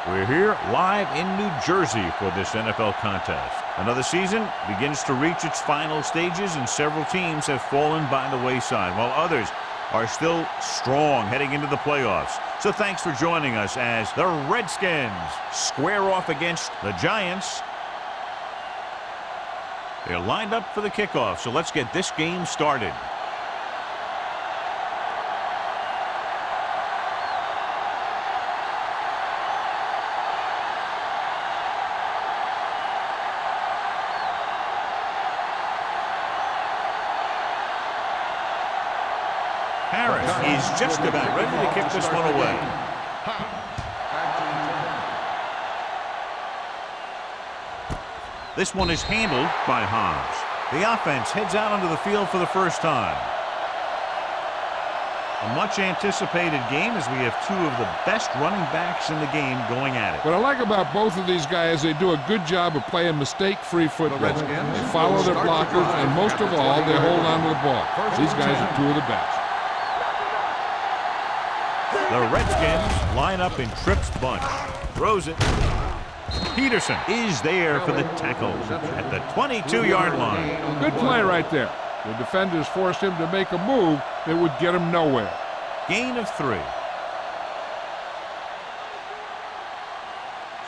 We're here live in New Jersey for this NFL contest. Another season begins to reach its final stages, and several teams have fallen by the wayside, while others are still strong heading into the playoffs. So thanks for joining us as the Redskins square off against the Giants. They're lined up for the kickoff, so let's get this game started. Harris is just about ready to kick this one away. This one is handled by Hobbs. The offense heads out onto the field for the first time. A much anticipated game as we have two of the best running backs in the game going at it. What I like about both of these guys, they do a good job of playing mistake-free football. They follow their blockers, and most of all, they hold on to the ball. These guys are two of the best. The Redskins line up in Tripp's bunch. Throws it. Peterson is there for the tackle at the 22-yard line. Good play right there. The defenders forced him to make a move that would get him nowhere. Gain of 3.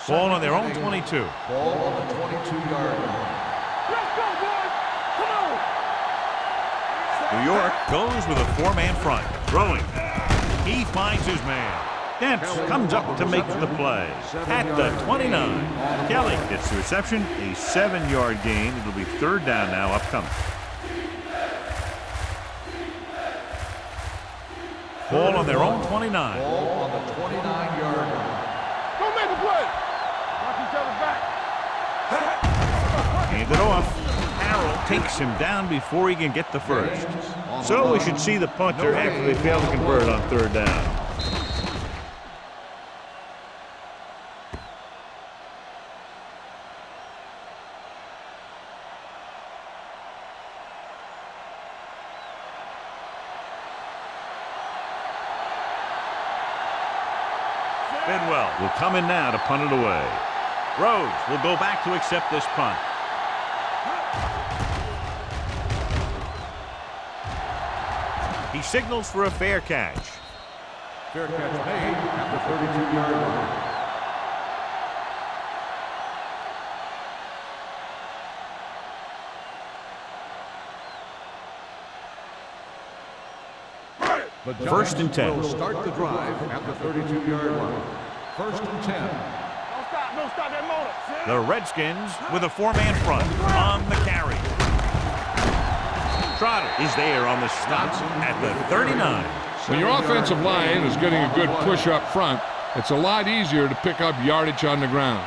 Ball on their own 22. Ball on the 22-yard line. Let's go, boys! Come on! New York goes with a 4-man front. Throwing. He finds his man. Dents comes up to make the play at the 29. Kelly gets the reception, a 7-yard gain. It'll be third down now upcoming. Ball on their own 29. Ball on the 29-yard line. Don't make a play! Watch each other back. Hand it off. Harrell takes him down before he can get the first. So we should see the punter after they fail to convert on third down. Bidwell will come in now to punt it away. Rhodes will go back to accept this punt. He signals for a fair catch. Fair catch made at the 32-yard line. First and 10. Will start the drive at the 32-yard line. First and 10. Don't stop that motor. The Redskins with a 4-man front on the carry. Trotter is there on the stop at the 39. When your offensive line is getting a good push up front, it's a lot easier to pick up yardage on the ground.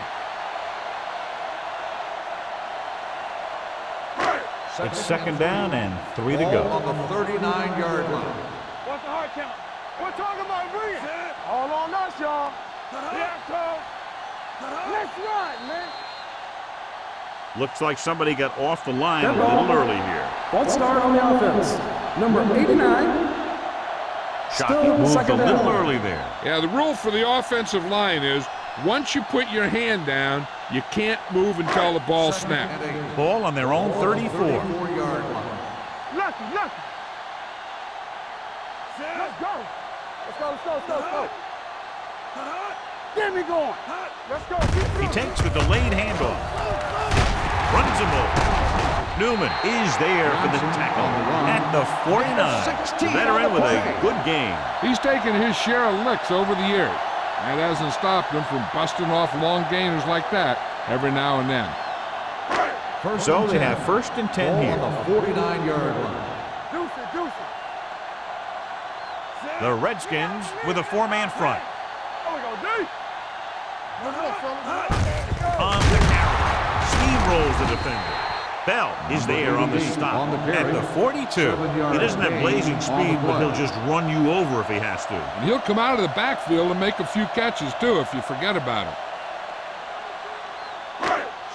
It's second down and 3 to go. On the 39-yard line. What's the hard count? We're talking about bringing. All on us, y'all. Yeah, Cole. Let's run, man. Looks like somebody got off the line a little early here. False start on the offense. Number 89. Shot moved a little early there. Yeah, the rule for the offensive line is once you put your hand down, you can't move until the ball snaps. Ball on their own 34. 34-yard line. Lucky. Let's go. Let's go. Get me going. Let's go. He takes the delayed handoff. Runs him over. Newman is there for the tackle at the 49. The veteran with a good game. He's taken his share of licks over the years. That hasn't stopped him from busting off long gainers like that every now and then. So they have first and 10 here. On the 49-yard line. Deuce it. The Redskins with a 4-man front. There we go, D. On the carry. Steamrolls the defender. Bell is there on the stop at the 42. He doesn't have blazing speed, but he'll just run you over if he has to. And he'll come out of the backfield and make a few catches, too, if you forget about him.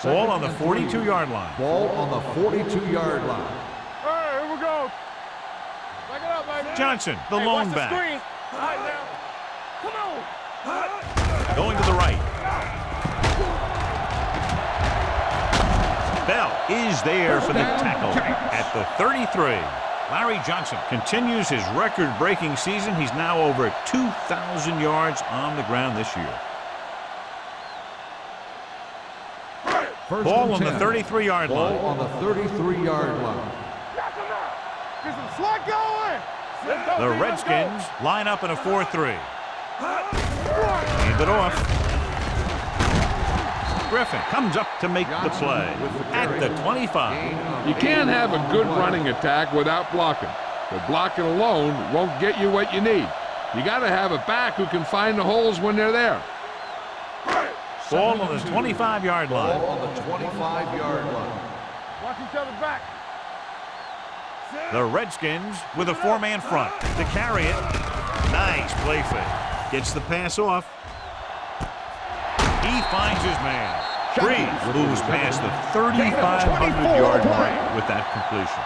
Ball on the 42-yard line. Ball on the 42-yard line. Hey, here we go. Back it up, baby. Johnson, the lone back. All right, now. Come on. Going to the right. Bell is there for the tackle at the 33. Larry Johnson continues his record-breaking season. He's now over 2,000 yards on the ground this year. Ball on the 33-yard line. Ball on the 33-yard line. Get some slack going. The Redskins line up in a 4-3. Hand it off. Griffin comes up to make the play at the 25. You can't have a good running attack without blocking. But blocking alone won't get you what you need. You got to have a back who can find the holes when they're there. Ball on the 25-yard line. Ball on the 25-yard line. Watch each other back. The Redskins with a four-man front to carry it. Nice play fake. Gets the pass off. He finds his man. Breeze moves past the 3,500-yard mark with that completion.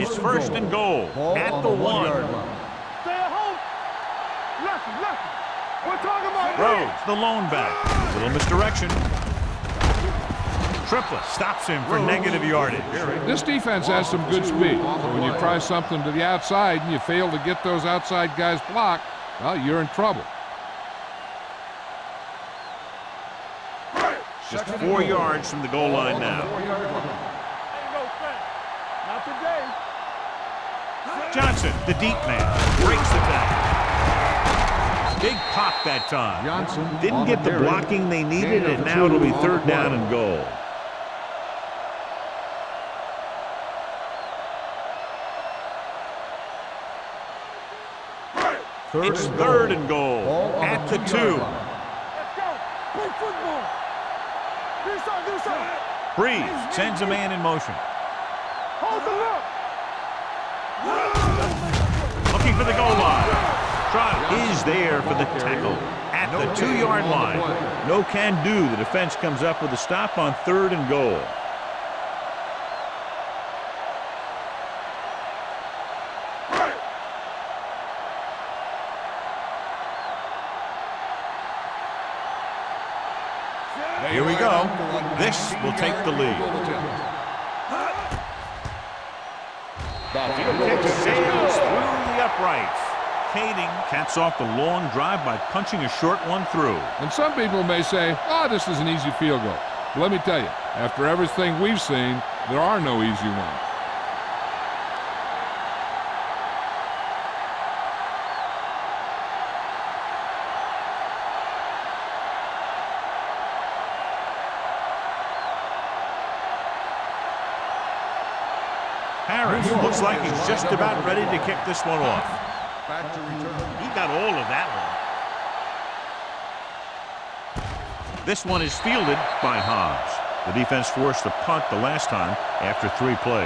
It's first and goal at the 1. Stay at home. Lefty. We're talking about Rhodes, the lone back. Little misdirection. Triplett stops him for negative yardage. This defense has some good speed. So when you try something to the outside and you fail to get those outside guys blocked, well, you're in trouble. Just 4 yards from the goal line now. Not today. Johnson, the deep man, breaks the tackle. Big pop that time. Johnson Didn't get the blocking they needed, and now it'll be third down and goal. It's third and goal at the 2. Let's go. Play football. Do something. Breeze sends a man in motion. Hold the look. Looking for the goal line. Trout is there for the tackle at the 2-yard line. No can do. The defense comes up with a stop on third and goal. Here we go. This will take the lead. The field kick sails through the uprights. Kading caps off the long drive by punching a short one through. And some people may say, oh, this is an easy field goal. But let me tell you, after everything we've seen, there are no easy ones. Harris looks like he's just about ready to kick this one off. Back to return. He got all of that one. This one is fielded by Hobbs. The defense forced a punt the last time after 3 plays.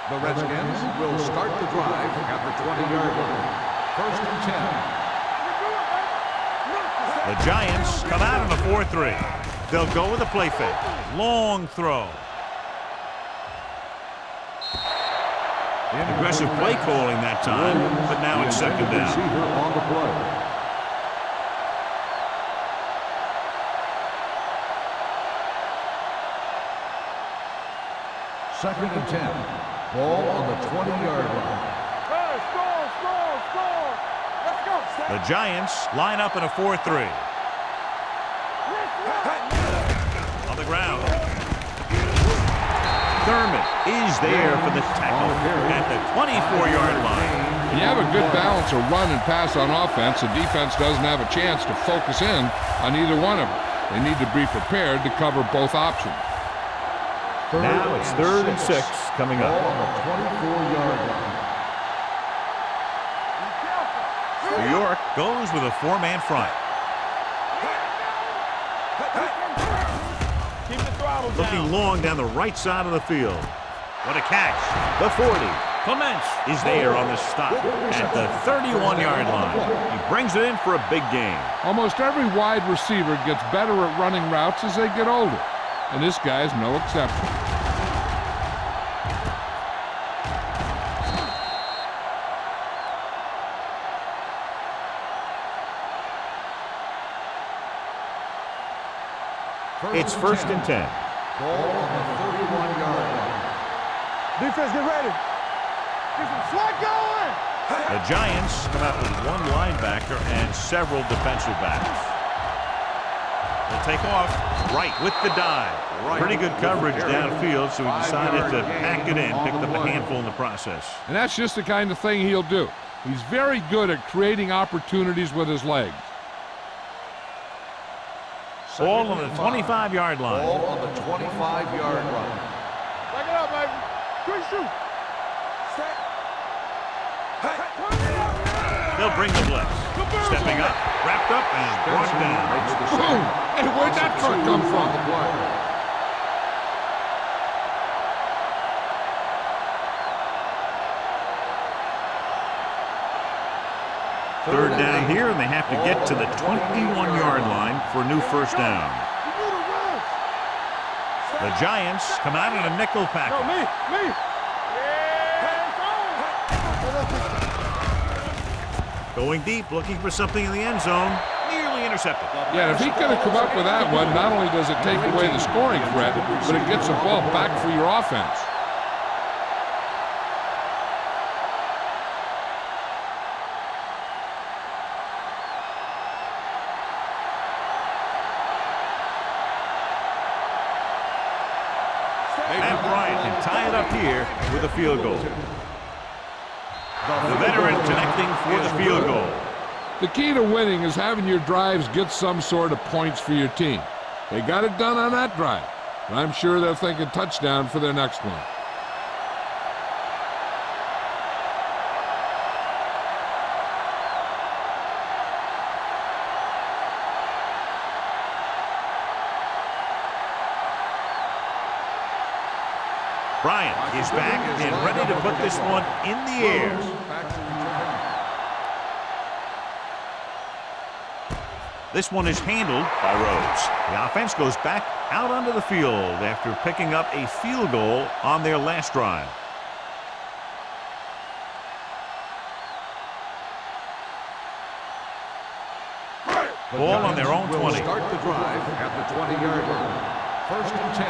The Redskins will start the drive at the 20-yard line. First and 10. The Giants come out in a 4-3. They'll go with a play fake. Long throw. Aggressive play calling that time, but now it's second down. On the play. Second and 10. Ball on the 20-yard line. Hey, score. Let's go. The Giants line up in a 4-3. On the ground. Thurman is there for the tackle at the 24-yard line. When you have a good balance of run and pass on offense, the defense doesn't have a chance to focus in on either one of them. They need to be prepared to cover both options. Now it's third and 6 coming up. Ball on the 24-yard line. New York goes with a 4-man front. Keep the throttle down. Looking long down the right side of the field. What a catch. The 40. Clements is there on the stop at the 31-yard line. He brings it in for a big gain. Almost every wide receiver gets better at running routes as they get older, and this guy's no exception. It's 1st and 10. Ball on the 31-yard line. Defense, get ready. Get some swag going. The Giants come out with one linebacker and several defensive backs. They'll take off right with the dive. Pretty good coverage downfield, so he decided to pack it in, picked up a handful in the process. And that's just the kind of thing he'll do. He's very good at creating opportunities with his legs. Ball on the 25-yard line. Ball on the 25-yard line. Back it up, baby. Quick shoot. Set. They'll bring the blitz. Stepping up, wrapped up, and brought down. Boom! Hey, where'd that truck come from? Third down here, and they have to get to the 21-yard line for a new first down. The Giants come out in a nickel package. Me. Going deep, looking for something in the end zone. Nearly intercepted. Yeah, if he could have come up with that one, not only does it take away the scoring threat, but it gets the ball back for your offense. Matt Bryant can tie it up here with a field goal. The veteran connecting for the field goal. The key to winning is having your drives get some sort of points for your team. They got it done on that drive, and I'm sure they're thinking touchdown for their next one. Bryant is back and ready to put this one in the air. This one is handled by Rhodes. The offense goes back out onto the field after picking up a field goal on their last drive. Ball on their own 20. Start the drive at the 20-yard line. 1st and 10.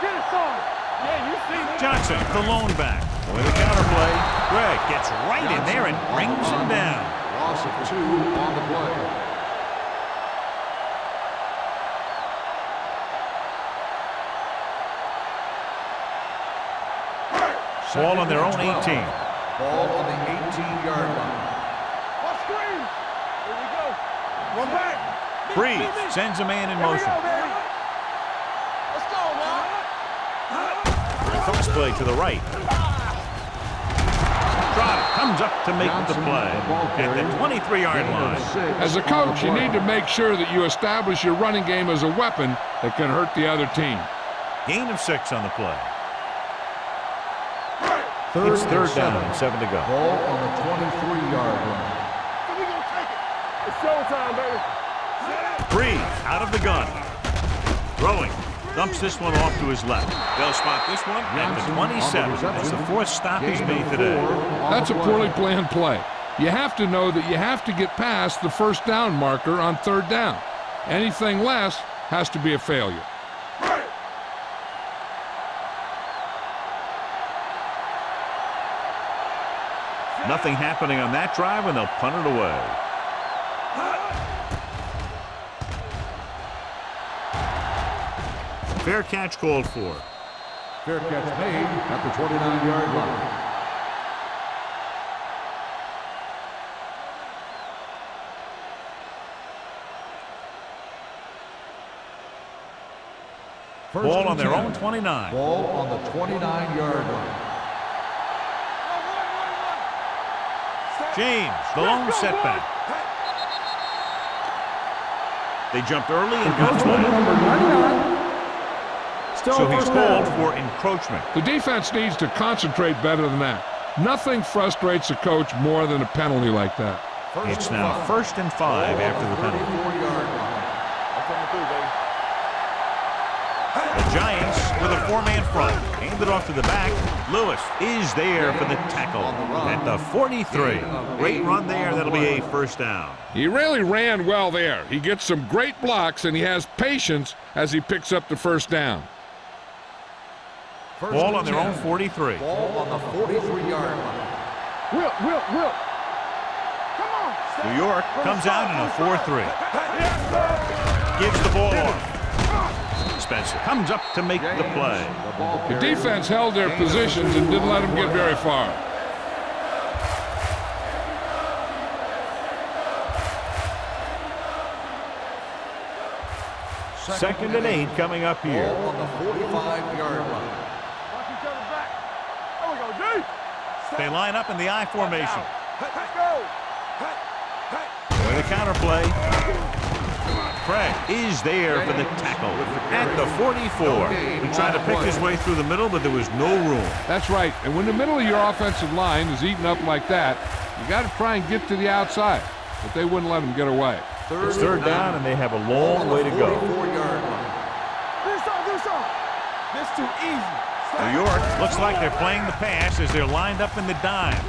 Get it, son. Yeah, you see me. Johnson, the lone back. With a counterplay, Greg gets right in there and brings him down. Loss of 2 on the play. Ball on their own 18. Ball on the 18-yard line. What screen? Here we go. Run back. Breeze sends a man in Here we motion. go, baby. Let's go, man. Cross play to the right. Trotter comes up to make the play at the 23-yard line. As a coach, you need to make sure that you establish your running game as a weapon that can hurt the other team. Gain of 6 on the play. It's third down and 7 to go. Ball on the 23-yard line. We gonna take it. It's showtime, baby. Breeze out of the gun. Throwing. Dumps this one off to his left. They'll spot this one at the 27. It's the 4th stop he's made today. That's a poorly planned play. You have to know that you have to get past the first down marker on third down. Anything less has to be a failure. Nothing happening on that drive, and they'll punt it away. Fair catch called for. Fair catch made at the 29-yard line. Ball on their own 29. Ball on the 29-yard line. James, the lone setback. They jumped early and got Number 99. So he's called for encroachment. The defense needs to concentrate better than that. Nothing frustrates a coach more than a penalty like that. It's now 1st and 5 after the penalty. The Giants with a 4-man front. Handed off to the back. Lewis is there for the tackle at the 43. Great run there. That'll be a first down. He really ran well there. He gets some great blocks, and he has patience as he picks up the first down. Ball on their own 43. Ball on the 43-yard line. Will. Come on. New York comes out in a 4-3. Gives the ball off. Spencer comes up to make the play. The defense held their positions and didn't let them get very far. Second and 8 coming up here. Ball on the 45-yard line. Watch each other back. There we go, D. They line up in the I formation. Let's go. With a counter play. Craig is there for the tackle at the 44. He tried to pick his way through the middle, but there was no room. That's right. And when the middle of your offensive line is eaten up like that, you got to try and get to the outside. But they wouldn't let him get away. It's third down, and they have a long way to go. This too easy. New York looks like they're playing the pass as they're lined up in the dime.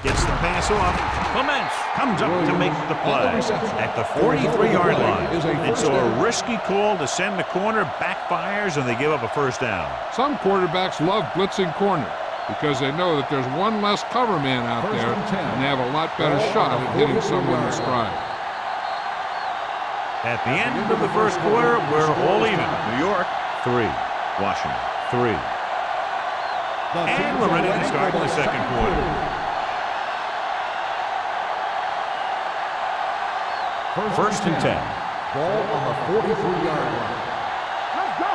Gets the pass off. Clements comes up to make the play at the 43-yard line. And so a risky call to send the corner backfires, and they give up a first down. Some quarterbacks love blitzing corner because they know that there's one less cover man out there, and they have a lot better shot at hitting someone in stride. At the end of the first quarter, we're all even. New York, 3. Washington, 3. And we're ready to start the second quarter. First and 10. Ball on the 43-yard line. Let's go.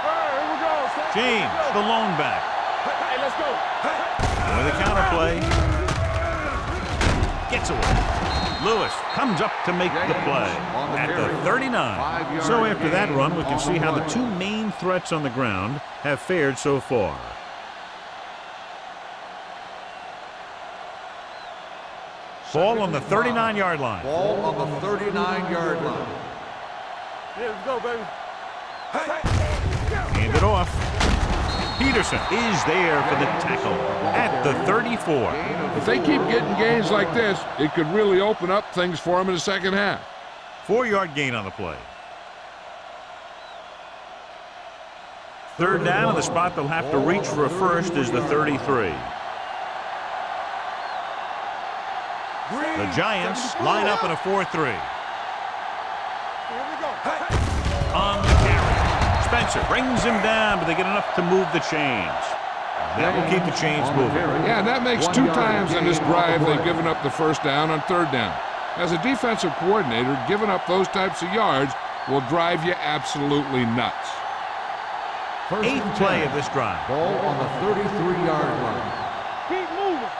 All right, here we go. James, the lone back. Hey, let's go. With a counter play. Gets away. Lewis comes up to make the play at the 39. So after that run, we can see how the two main threats on the ground have fared so far. Ball on the 39-yard line. Ball on the 39-yard line. Yeah, let's go, baby. Hand it off. Peterson is there for the tackle at the 34. If they keep getting gains like this, it could really open up things for them in the second half. 4-yard gain on the play. Third down, and the spot they'll have to reach for a first is the 33. The Giants line up in a 4-3. Here we go. On the carry. Spencer brings him down, but they get enough to move the chains. That will keep the chains moving. Yeah, and that makes 2 times on this drive they've given up the first down on third down. As a defensive coordinator, giving up those types of yards will drive you absolutely nuts. Eighth play of this drive. Ball on the 33-yard line. Keep moving.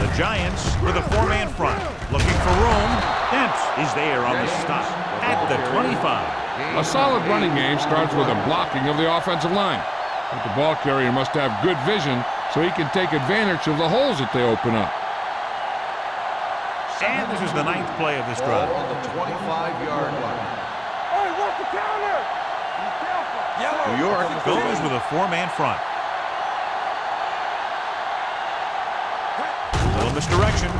The Giants with a 4-man front. Looking for room. Dent is there on the stop at the 25. A solid running game starts with a blocking of the offensive line. But the ball carrier must have good vision so he can take advantage of the holes that they open up. And this is the 9th play of this drive. Ball on the 25-yard line. Hey, what's the counter? Be careful. New York goes with a 4-man front. Little misdirection.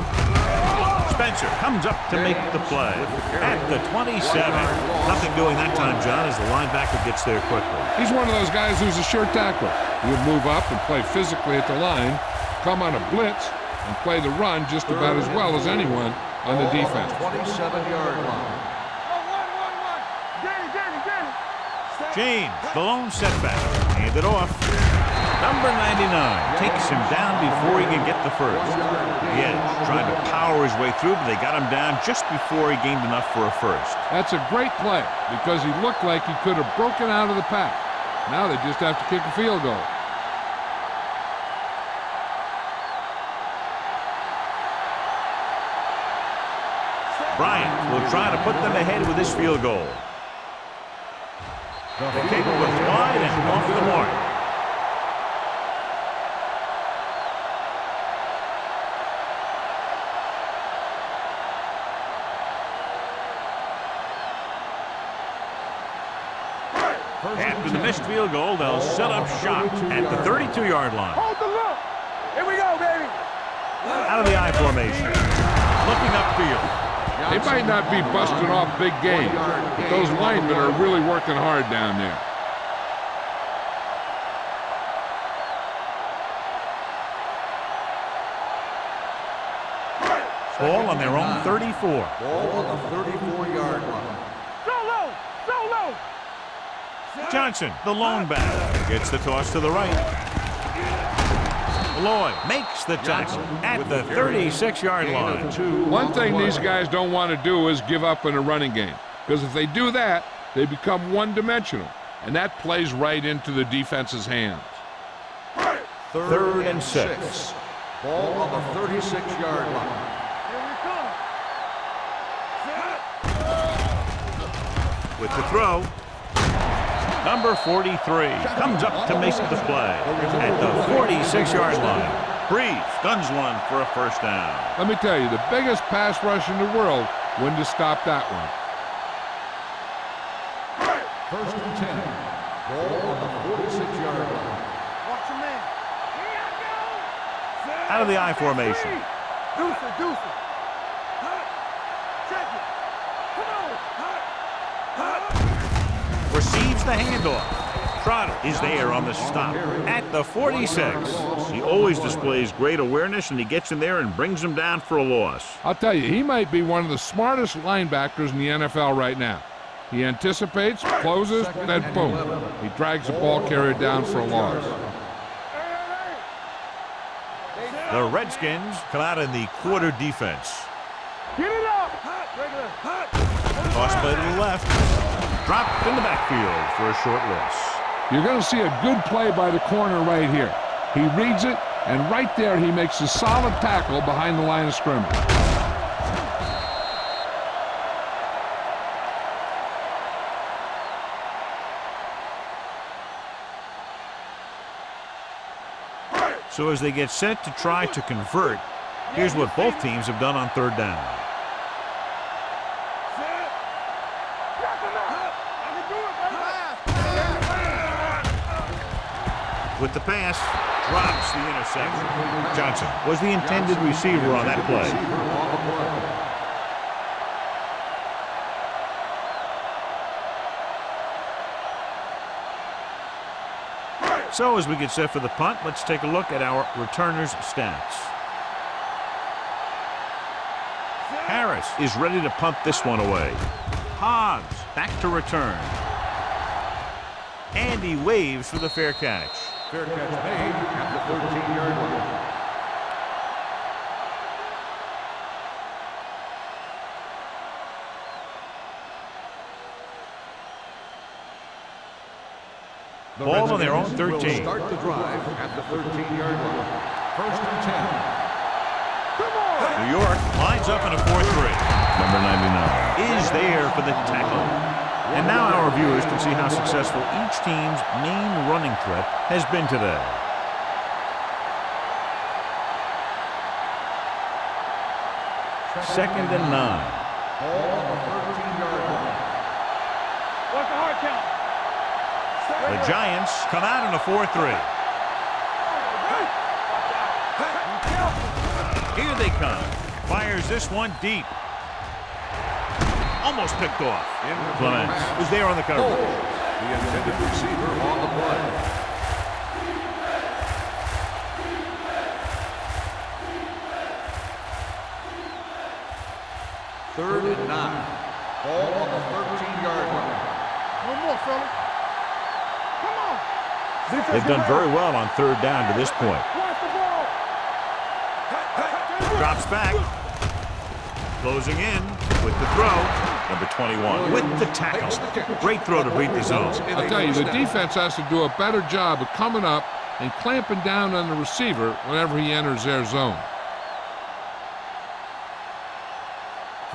Spencer comes up to make the play at the 27. Nothing doing that time, John, as the linebacker gets there quickly. He's one of those guys who's a sure tackler. He'll move up and play physically at the line, come on a blitz, and play the run just about as well as anyone on the defense. 27-yard line. James, the lone setback. Hand it off. Number 99 takes him down before he can get the first. The edge trying to power his way through, but they got him down just before he gained enough for a first. That's a great play because he looked like he could have broken out of the pack. Now they just have to kick a field goal. Bryant will try to put them ahead with this field goal. The kick was wide and off the mark. After the missed field goal, they'll set up shop at the 32-yard line. Hold the look. Here we go, baby. Out of the I formation. Looking upfield. They might not be busting off big games, but those linemen are really working hard down there. Ball on their own 34. Ball on the 34-yard line. Solo. Solo. Johnson, the lone back, gets the toss to the right. Lloyd makes the tackle at the 36-yard line. One thing these guys don't want to do is give up in a running game, because if they do that, they become one-dimensional, and that plays right into the defense's hands. Third and 6. Ball on the 36-yard line. With the throw, number 43 comes up to make the play at the 46-yard line. Breeze guns one for a first down. Let me tell you, the biggest pass rush in the world wouldn't have stopped that one. First and 10. Ball on the 46-yard line. Watch your man. Here I go. Out of the I formation. Deuce it. Check it. Come on. Receives the handoff. Trotter is there on the stop at the 46. He always displays great awareness, and he gets in there and brings him down for a loss. I'll tell you, he might be one of the smartest linebackers in the NFL right now. He anticipates, closes, then boom. He drags the ball carrier down for a loss. The Redskins come out in the quarter defense. Get it up. Toss play to the left. Dropped in the backfield for a short loss. You're going to see a good play by the corner right here. He reads it, and right there he makes a solid tackle behind the line of scrimmage. So as they get set to try to convert, here's what both teams have done on third down. With the pass, drops the interception. Johnson was the intended receiver on that play. So as we get set for the punt, let's take a look at our returners' stats. Harris is ready to punt this one away. Hobbs back to return. And he waves for the fair catch. Fair catch made at the 13-yard line. Ball on their own 13. Will start the drive at the 13-yard line. First and 10. Come on. New York lines up in a 4-3. Number 99 is there for the tackle. And now our viewers can see how successful each team's main running threat has been today. Second and 9. Ball on the 13-yard line. What's the hard count? The Giants come out in a 4-3. Here they come. Fires this one deep. Almost picked off. Clements was there on the coverage. The intended receiver on the play. Third and 9. Ball on the 13-yard line. One more, fella. Come on. They've done very well on third down to this point. Watch the ball. Drops back. Closing in with the throw. Number 21 with the tackle. Great throw to beat the zone. I'll tell you, the defense has to do a better job of coming up and clamping down on the receiver whenever he enters their zone.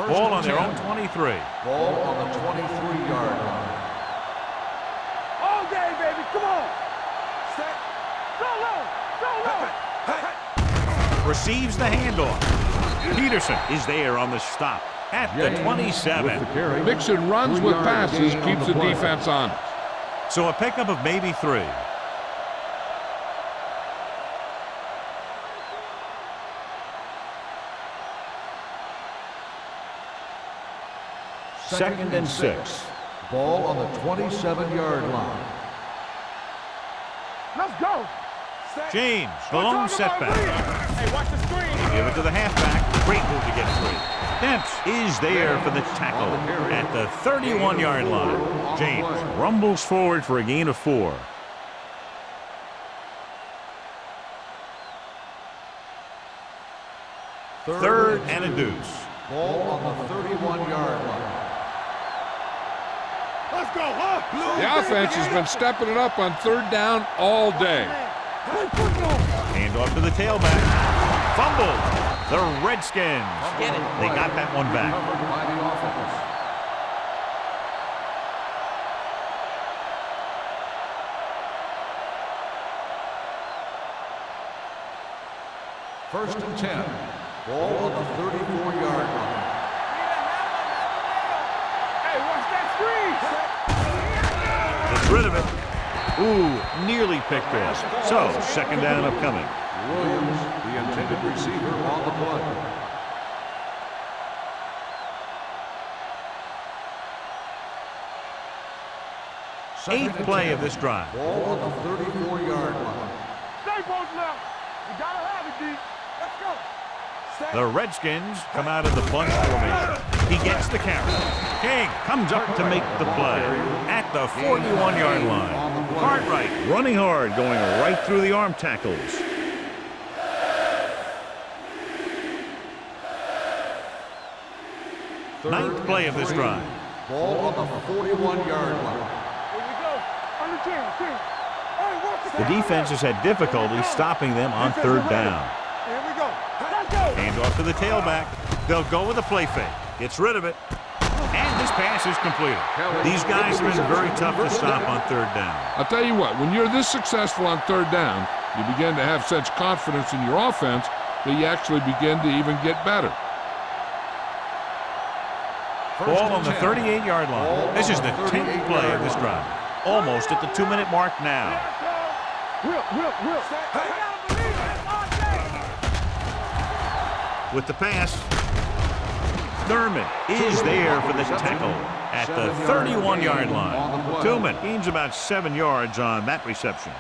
Ball on their own 23. Ball on the 23-yard line. All day, baby. Come on. Set. Go low. Go low. Receives the handoff. Peterson is there on the stop at the 27. Mixing runs with passes keeps the defense honest. So a pickup of maybe 3. Second and 6. Ball on the 27-yard line. Let's go. James, the lone setback. Hey, watch the screen. Give it to the halfback. Great move to get free. Dempsey is there for the tackle at the 31-yard line. James rumbles forward for a gain of 4. Third and a deuce. Ball on the 31-yard line. Let's go, huh? The offense has been stepping it up on third down all day. Hand off to the tailback. Fumble. The Redskins get it. They got that one back. Covered by the offense. First and 10. Ball on the 34-yard line. Hey, watch that screen. Gets rid of it. Ooh, nearly picked off. So, second down upcoming. Williams, the intended receiver, on the play. Eighth play of this drive. Ball on the 34-yard line. Stay post now. You gotta have it, D. Let's go. The Redskins come out of the bunch formation. He gets the carry. King comes up to make the play at the 41-yard line. Cartwright running hard, going right through the arm tackles. Ninth play of this drive. Ball on the 41-yard line. Here we go. On the 10. Hey, watch The defense has had difficulty stopping them on third down. Here we go. Let's go. Hand off to the tailback. They'll go with a play fake. Gets rid of it. And this pass is completed. These guys have been very tough to stop on third down. I'll tell you what, when you're this successful on third down, you begin to have such confidence in your offense that you actually begin to even get better. Ball on the 38-yard line. This is the 10th play of this drive. Almost at the 2-minute mark now. Will. With the pass, Thurman is there for the tackle at the 31-yard line. Tillman gains about 7 yards on that reception.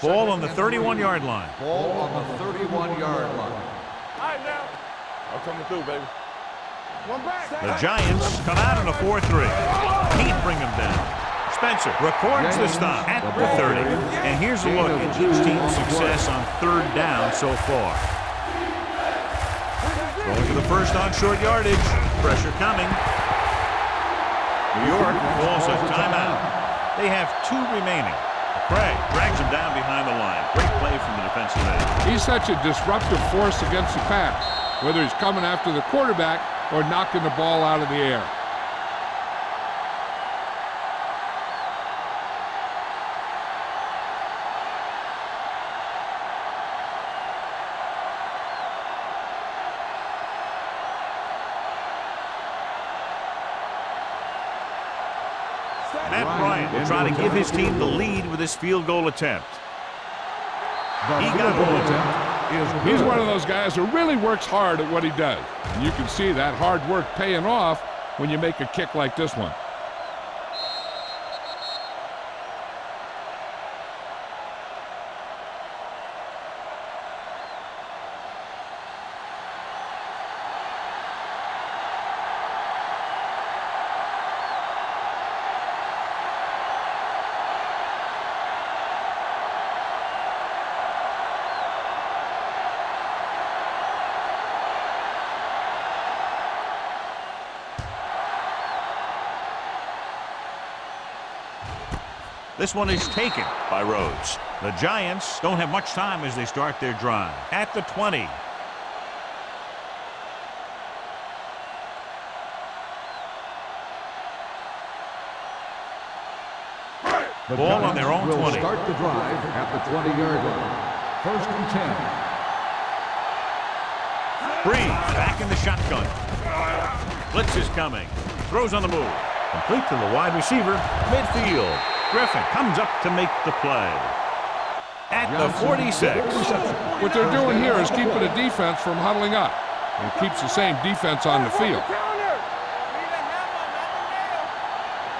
Ball on the 31-yard line. Ball on the 31-yard line. All right, now. I'm coming through, baby. One back. The Giants come out in a 4-3. Can't bring them down. Spencer records the stop at the 30. And here's a look at each team's success on third down so far. Going to the first on short yardage. Pressure coming. New York calls a timeout. They have 2 remaining. Craig drags him down behind the line. Great play from the defensive end. He's such a disruptive force against the pass, whether he's coming after the quarterback or knocking the ball out of the air. Matt Bryant will try to give his team the lead with his field goal attempt. He got hold of it. He's one of those guys who really works hard at what he does. And you can see that hard work paying off when you make a kick like this one. This one is taken by Rhodes. The Giants don't have much time as they start their drive. At the 20. The Ball on their own will 20. Start the drive at the 20-yard line. First and 10. Breeze back in the shotgun. Blitz is coming. Throws on the move. Complete to the wide receiver. Midfield. Griffin comes up to make the play. At the 46. What they're doing here is keeping the defense from huddling up. And keeps the same defense on the field.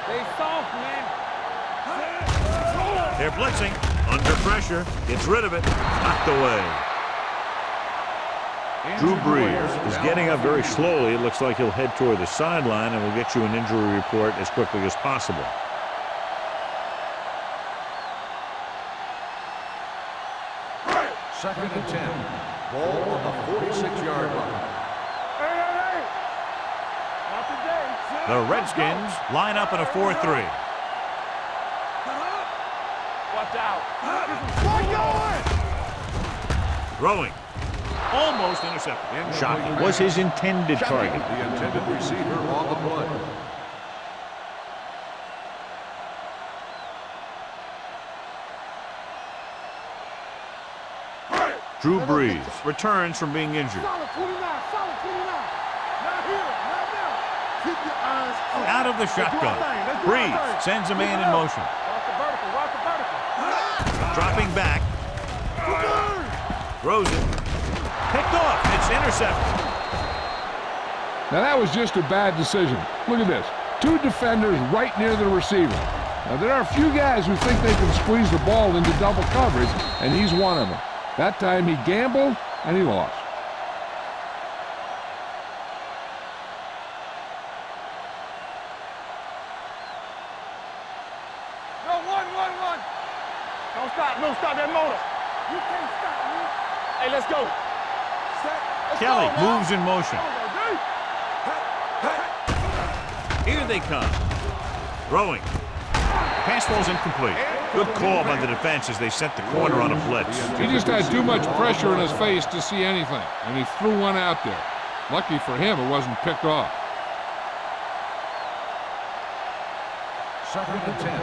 They soft, man. They're blitzing. Under pressure. Gets rid of it. Knocked away. Drew Brees is getting up very slowly. It looks like he'll head toward the sideline, and we'll get you an injury report as quickly as possible. Second and 10. Ball on the 46-yard line. Hey. Not today. The Redskins line up in a 4-3. Watch out. Throwing. Almost intercepted. Shocking. Was his intended target. The intended receiver on the play. Drew Brees returns from being injured. Solid 29. Solid 29. Not here. Not now. Keep your eyes open. Out of the shotgun. Brees sends a man in motion. Watch the vertical. Watch the vertical. Dropping back. Throws it. Picked off. It's intercepted. Now that was just a bad decision. Look at this. Two defenders right near the receiver. Now there are a few guys who think they can squeeze the ball into double coverage, and he's one of them. That time he gambled, and he lost. No, one. Don't stop. Don't stop that motor. You can't stop me. Hey, let's go. Kelly moves in motion. Here they come. Throwing. Pass ball's incomplete. Good call by the defense as they set the corner on a blitz. He just had too much pressure in his face to see anything, and he threw one out there. Lucky for him, it wasn't picked off. Second and 10.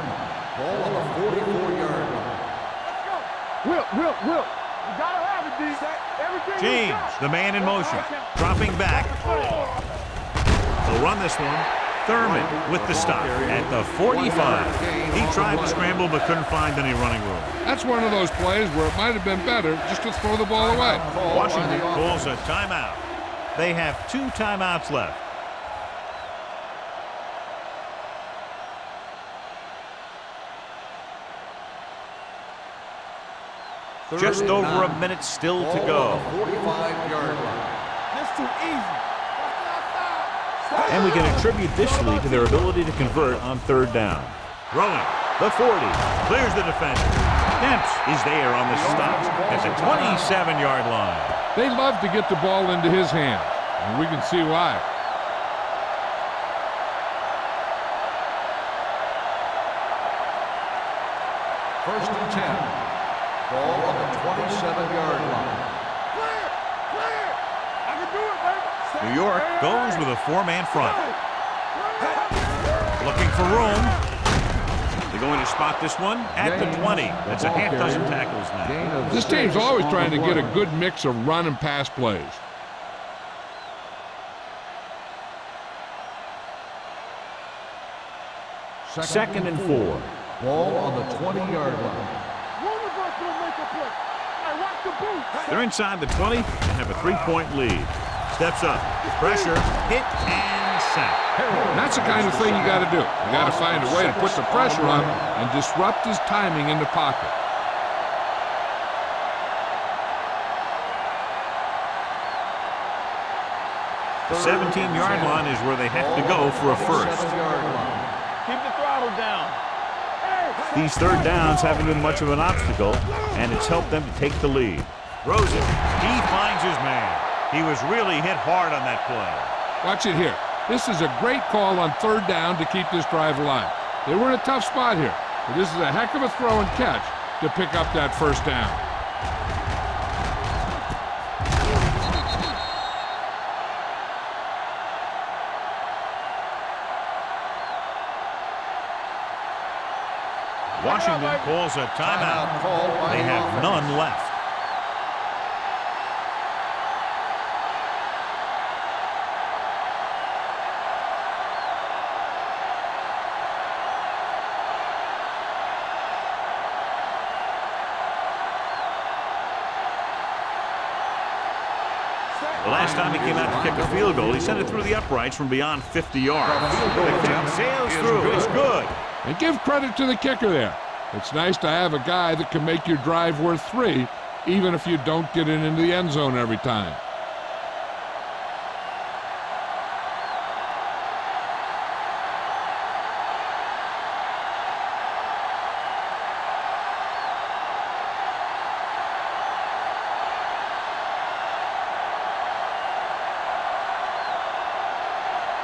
Ball on the 44-yard line. Will. You gotta have it, D. Everything you James, got. the man in motion. Dropping back. They'll run this one. Thurman with the stop at the 45. He tried to scramble but couldn't find any running room. That's one of those plays where it might have been better just to throw the ball away. Washington calls a timeout. They have 2 timeouts left. Just over a minute still to go. 45-yard line. That's too easy. And we can attribute this lead to their ability to convert on third down. Throwing. The 40. Clears the defender. Demps is there on the stop at the 27-yard line. They love to get the ball into his hands, and we can see why. First and 10. Ball on the 27-yard line. Clear. I can do it, baby. New York goes with a 4-man front. Looking for room. They're going to spot this one at the 20. That's a half dozen tackles now. This team's always trying to get a good mix of run and pass plays. Second and 4. Ball on the 20-yard line. One of us will make a play. Hey, watch the boot. They're inside the 20 and have a 3-point lead. Steps up. Pressure. Hit and sack. That's the kind of thing you got to do. You got to find a way to put the pressure on him and disrupt his timing in the pocket. The 17-yard line is where they have to go for a first. Keep the throttle down. These third downs haven't been much of an obstacle, and it's helped them to take the lead. Throws it. He finds his man. He was really hit hard on that play. Watch it here. This is a great call on third down to keep this drive alive. They were in a tough spot here, but this is a heck of a throw and catch to pick up that first down. Washington calls a timeout. They have none left. The last time he came out to kick a field goal, he sent it through the uprights from beyond 50 yards. The kick sails through. It's good. And give credit to the kicker there. It's nice to have a guy that can make your drive worth 3, even if you don't get it into the end zone every time.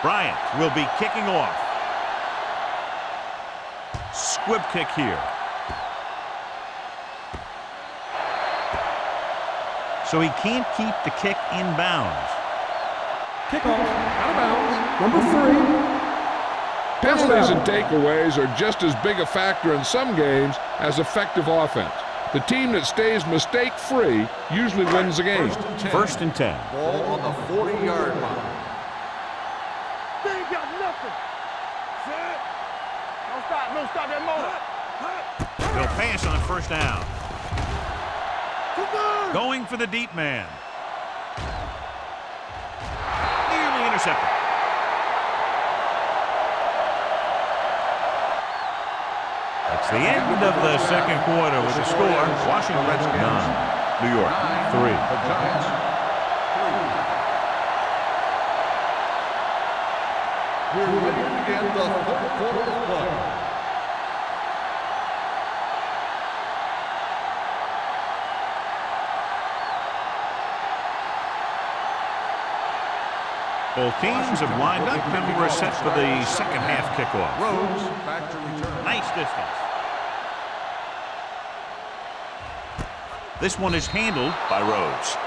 Bryant will be kicking off. Squib kick here. So he can't keep the kick in bounds. Kickoff, out of bounds, number 3. Penalties and takeaways are just as big a factor in some games as effective offense. The team that stays mistake-free usually wins the game. First and 10. Ball on the 40-yard line. They ain't got nothing. Set. Don't stop that motor. They'll pass on first down. Going for the deep man. Nearly intercepted. That's the end of the second quarter with the score. Washington Redskins 9, New York 3. The Giants 3. We're ready to begin the third quarter of play. Both teams have lined up and we're set for the second half kickoff. Rhodes back to return. Nice distance. This one is handled by Rhodes.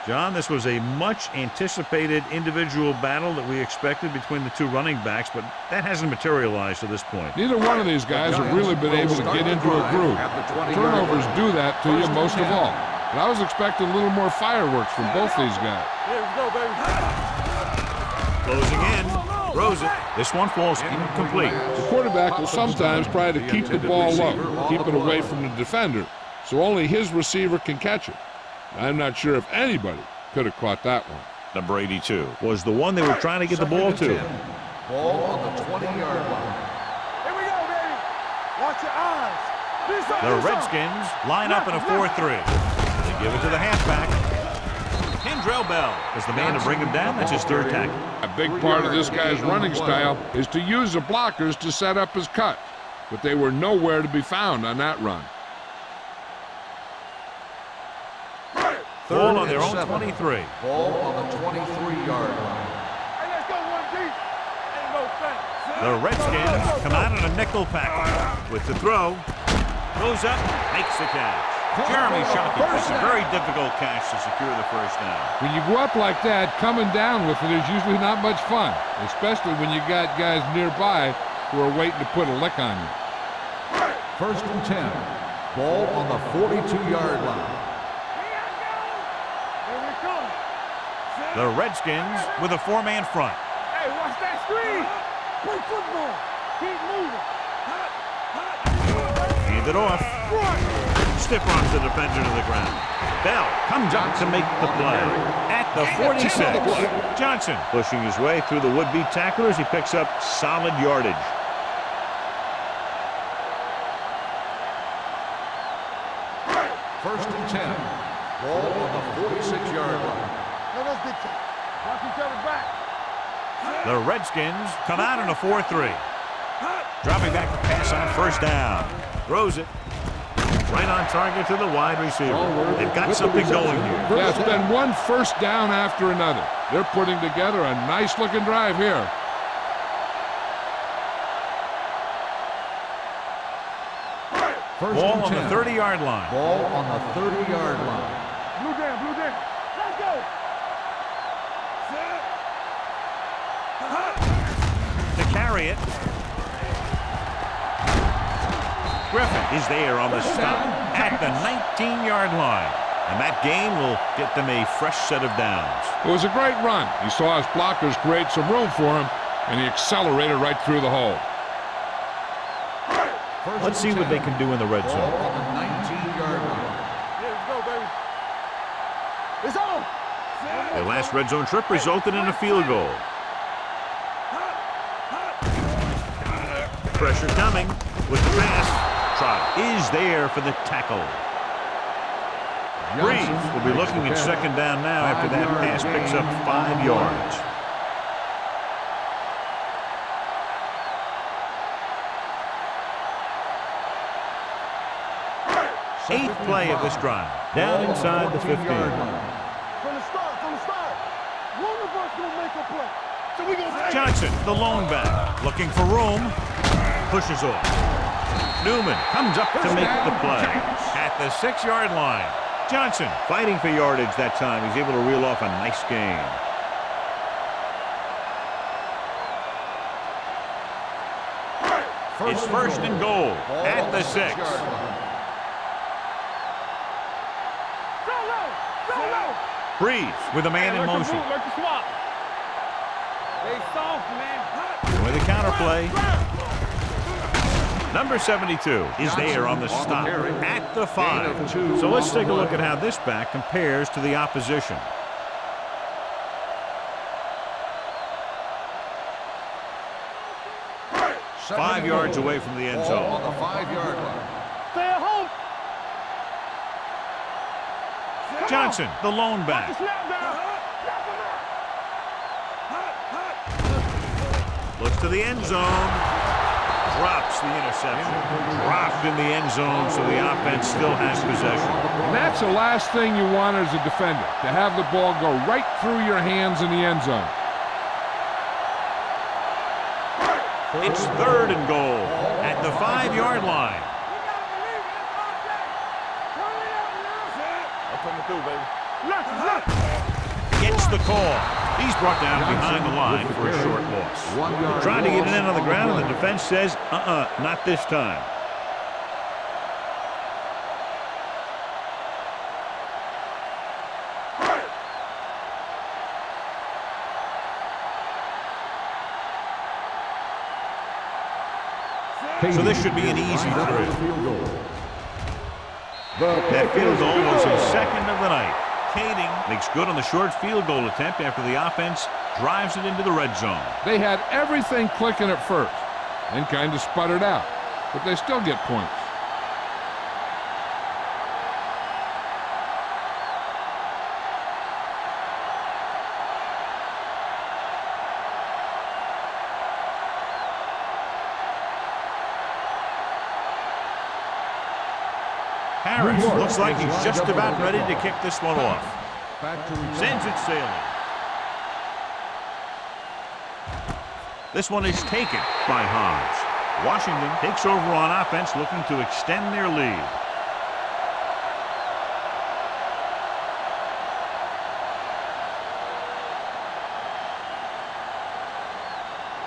John, this was a much anticipated individual battle that we expected between the two running backs, but that hasn't materialized to this point. Neither one of these guys have really been able to get into a groove. Turnovers do that to you most of all. But I was expecting a little more fireworks from both these guys. Here we go, baby. Closing in. Throws it. This one falls incomplete. The quarterback will sometimes try to keep the ball low, keep it away from the defender, so only his receiver can catch it. I'm not sure if anybody could have caught that one. Number 82 was the one they were trying to get the ball to. Ball on the 20-yard line. Here we go, baby. Watch your eyes. The Redskins line up in a 4-3. They give it to the halfback. Kendrell Bell is the man to bring him down. That's his third tackle. A big part of this guy's running style is to use the blockers to set up his cut, but they were nowhere to be found on that run. Ball on their own 23. Ball on the 23-yard line. Hey, let's go one deep. Ain't no thing. The Redskins come out in a nickel package. With the throw, goes up, makes the catch. Jeremy Shockey. It's a very difficult catch to secure the first down. When you go up like that, coming down with it is usually not much fun, especially when you got guys nearby who are waiting to put a lick on you. First and 10. Ball on the 42-yard line. Here we come. The Redskins with a four-man front. Hey, watch that screen. Play football. Keep moving. Hand it off. Stiff arms the defender to the ground. Bell comes up to make the play at the 46. Johnson pushing his way through the would-be tacklers. He picks up solid yardage. First and 10. Ball on the 46-yard line. No, let's get you. Watch each other back. The Redskins come out in a 4-3. Dropping back to pass on first down. Throws it. Right on target to the wide receiver. They've got something going here. Yeah, it's been one first down after another. They're putting together a nice-looking drive here. First Ball and on the 10. 30-yard line. Ball on the 30-yard line. Blue down, blue down. Let's go. To carry it. Griffin is there on the stop at the 19-yard line. And that gain will get them a fresh set of downs. It was a great run. He saw his blockers create some room for him, and he accelerated right through the hole. Let's see what they can do in the red Ball zone. on the 19-yard line. Yeah, let's go, baby. It's on. Their last red zone trip resulted in a field goal. Pressure coming with the pass. Trot is there for the tackle. Breeze will be looking at second down now after that pass picks up 5 yards. Eighth play of this drive. Down inside the 15. From the start. One of us gonna make a play. So we gonna take Johnson, the lone back, looking for room. Pushes off. Newman comes up to make the play at the 6-yard line. Johnson fighting for yardage that time. He's able to reel off a nice gain. It's first and goal at the 6. Breeze with a man in motion. Like the swap. They soft, man. With a counter play. Number 72 is there on the stop at the 5. So let's take a look at how this back compares to the opposition. Five yards away from the end zone. On the 5-yard line. Stay at home. Johnson, the lone back. Snap down. Looks to the end zone. Drops the interception. Dropped in the end zone, so the offense still has possession. And that's the last thing you want as a defender, to have the ball go right through your hands in the end zone. It's third and goal at the 5-yard line. Gets the call. He's brought down behind the line for a short loss. Trying to get it in on the ground, and the defense says, not this time. So this should be an easy throw. That field goal was his second of the night. Kading makes good on the short field goal attempt after the offense drives it into the red zone. They had everything clicking at first and kind of sputtered out, but they still get points. Harris looks like he's just about ready to kick this one off. Sends it sailing. This one is taken by Hans. Washington takes over on offense, looking to extend their lead.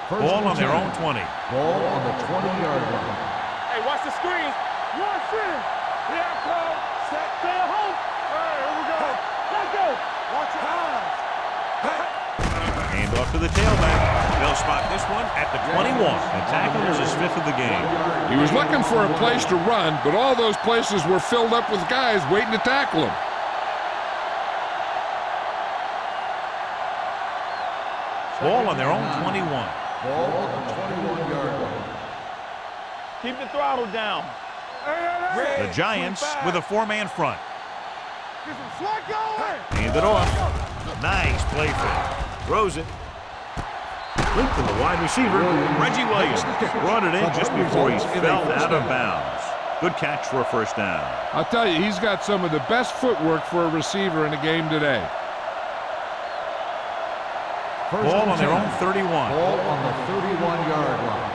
Ball on their own 20. Ball on the 20-yard line. Hey, watch the screen. Watch it. Yeah, Cole. Stay at home. All right, here we go. Let's go. Watch your eyes. Hand off to the tailback. They'll spot this one at the 21. The tackle is his 5th of the game. He was looking for a place to run, but all those places were filled up with guys waiting to tackle him. Ball on their own 21. Ball on the 21-yard line. Keep the throttle down. The Giants with a 4-man front. Get some slack going. Hand it off. Nice play fake. Throws it. Link to the wide receiver, Reggie Williams. Brought it in just before he fell out of bounds. Good catch for a first down. I'll tell you, he's got some of the best footwork for a receiver in the game today. Ball on their own 31. Ball on the 31-yard line.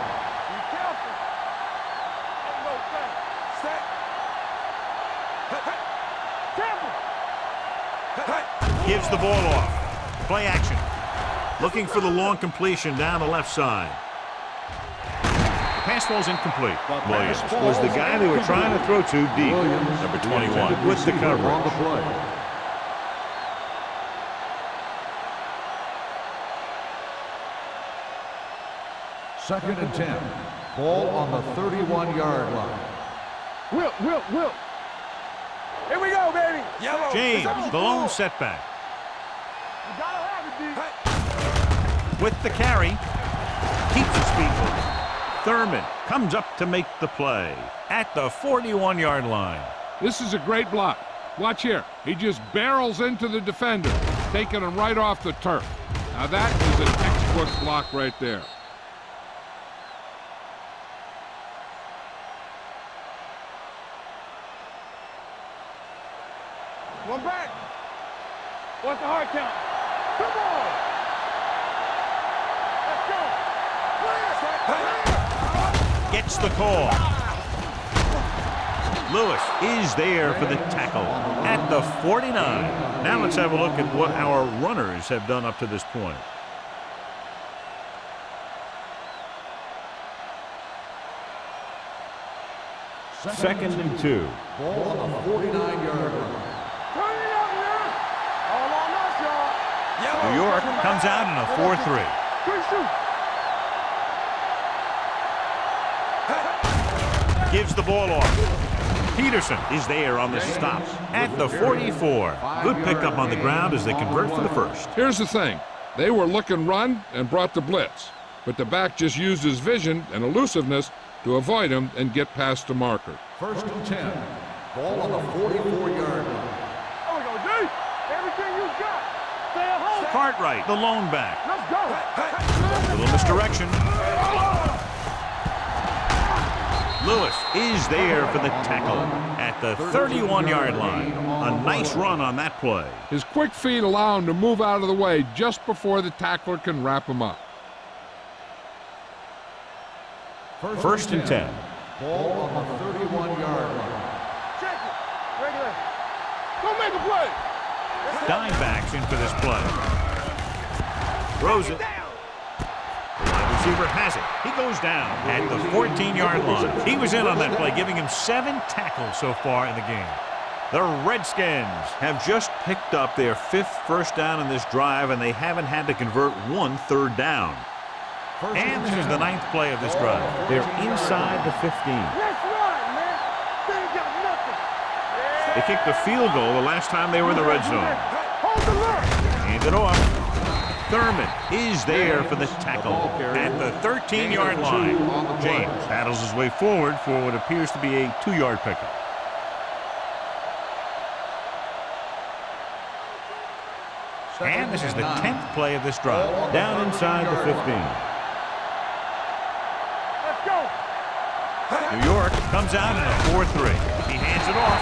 Be careful. Ain't no thing. Set. Gives the ball off. Play action. Looking for the long completion down the left side. The pass falls incomplete. Williams was the guy they were trying to throw to deep. Number 21 with the coverage. Second and 10. Ball on the 31-yard line. Will. Here we go, baby. Yellow. James, the lone setback. You gotta have it, D. With the carry. Keeps his feet moving. Thurman comes up to make the play at the 41-yard line. This is a great block. Watch here. He just barrels into the defender, taking him right off the turf. Now that is a textbook block right there. One back. What's the hard count? Come on. Let's go. Gets the call. Lewis is there for the tackle at the 49. Now let's have a look at what our runners have done up to this point. Second and 2. Ball on the 49-yard line. Turn it up, man. All on us, y'all. New York comes out in a 4-3. Quick shoot. Gives the ball off. Peterson is there on the stop at the 44. Good pickup on the ground as they convert for the first. Here's the thing. They were looking run and brought the blitz, but the back just used his vision and elusiveness to avoid him and get past the marker. First and 10. Ball on the 44-yard line. There we go, D. Everything you got. Stay at home. Cartwright, the lone back. Let's go. A little misdirection. Lewis is there for the tackle at the 31-yard line. A nice run on that play. His quick feet allow him to move out of the way just before the tackler can wrap him up. First and 10. Ball on the 31-yard line. Check it. Regular. Go make a play. Dime backs in for this play. Throws it. The wide receiver has it. He goes down at the 14-yard line. He was in on that play, giving him 7 tackles so far in the game. The Redskins have just picked up their 5th first down in this drive, and they haven't had to convert 1 third down. And this is the 9th play of this drive. They're inside the 15. Let's run, man. They ain't got nothing. They kicked a field goal the last time they were in the red zone. Hold the look. Hand it off. Thurman is there for the tackle at the 13-yard line. James paddles his way forward for what appears to be a 2-yard pickup. And this is the 10th play of this drive. Down inside the 15. Let's go. New York comes out in a 4-3. He hands it off.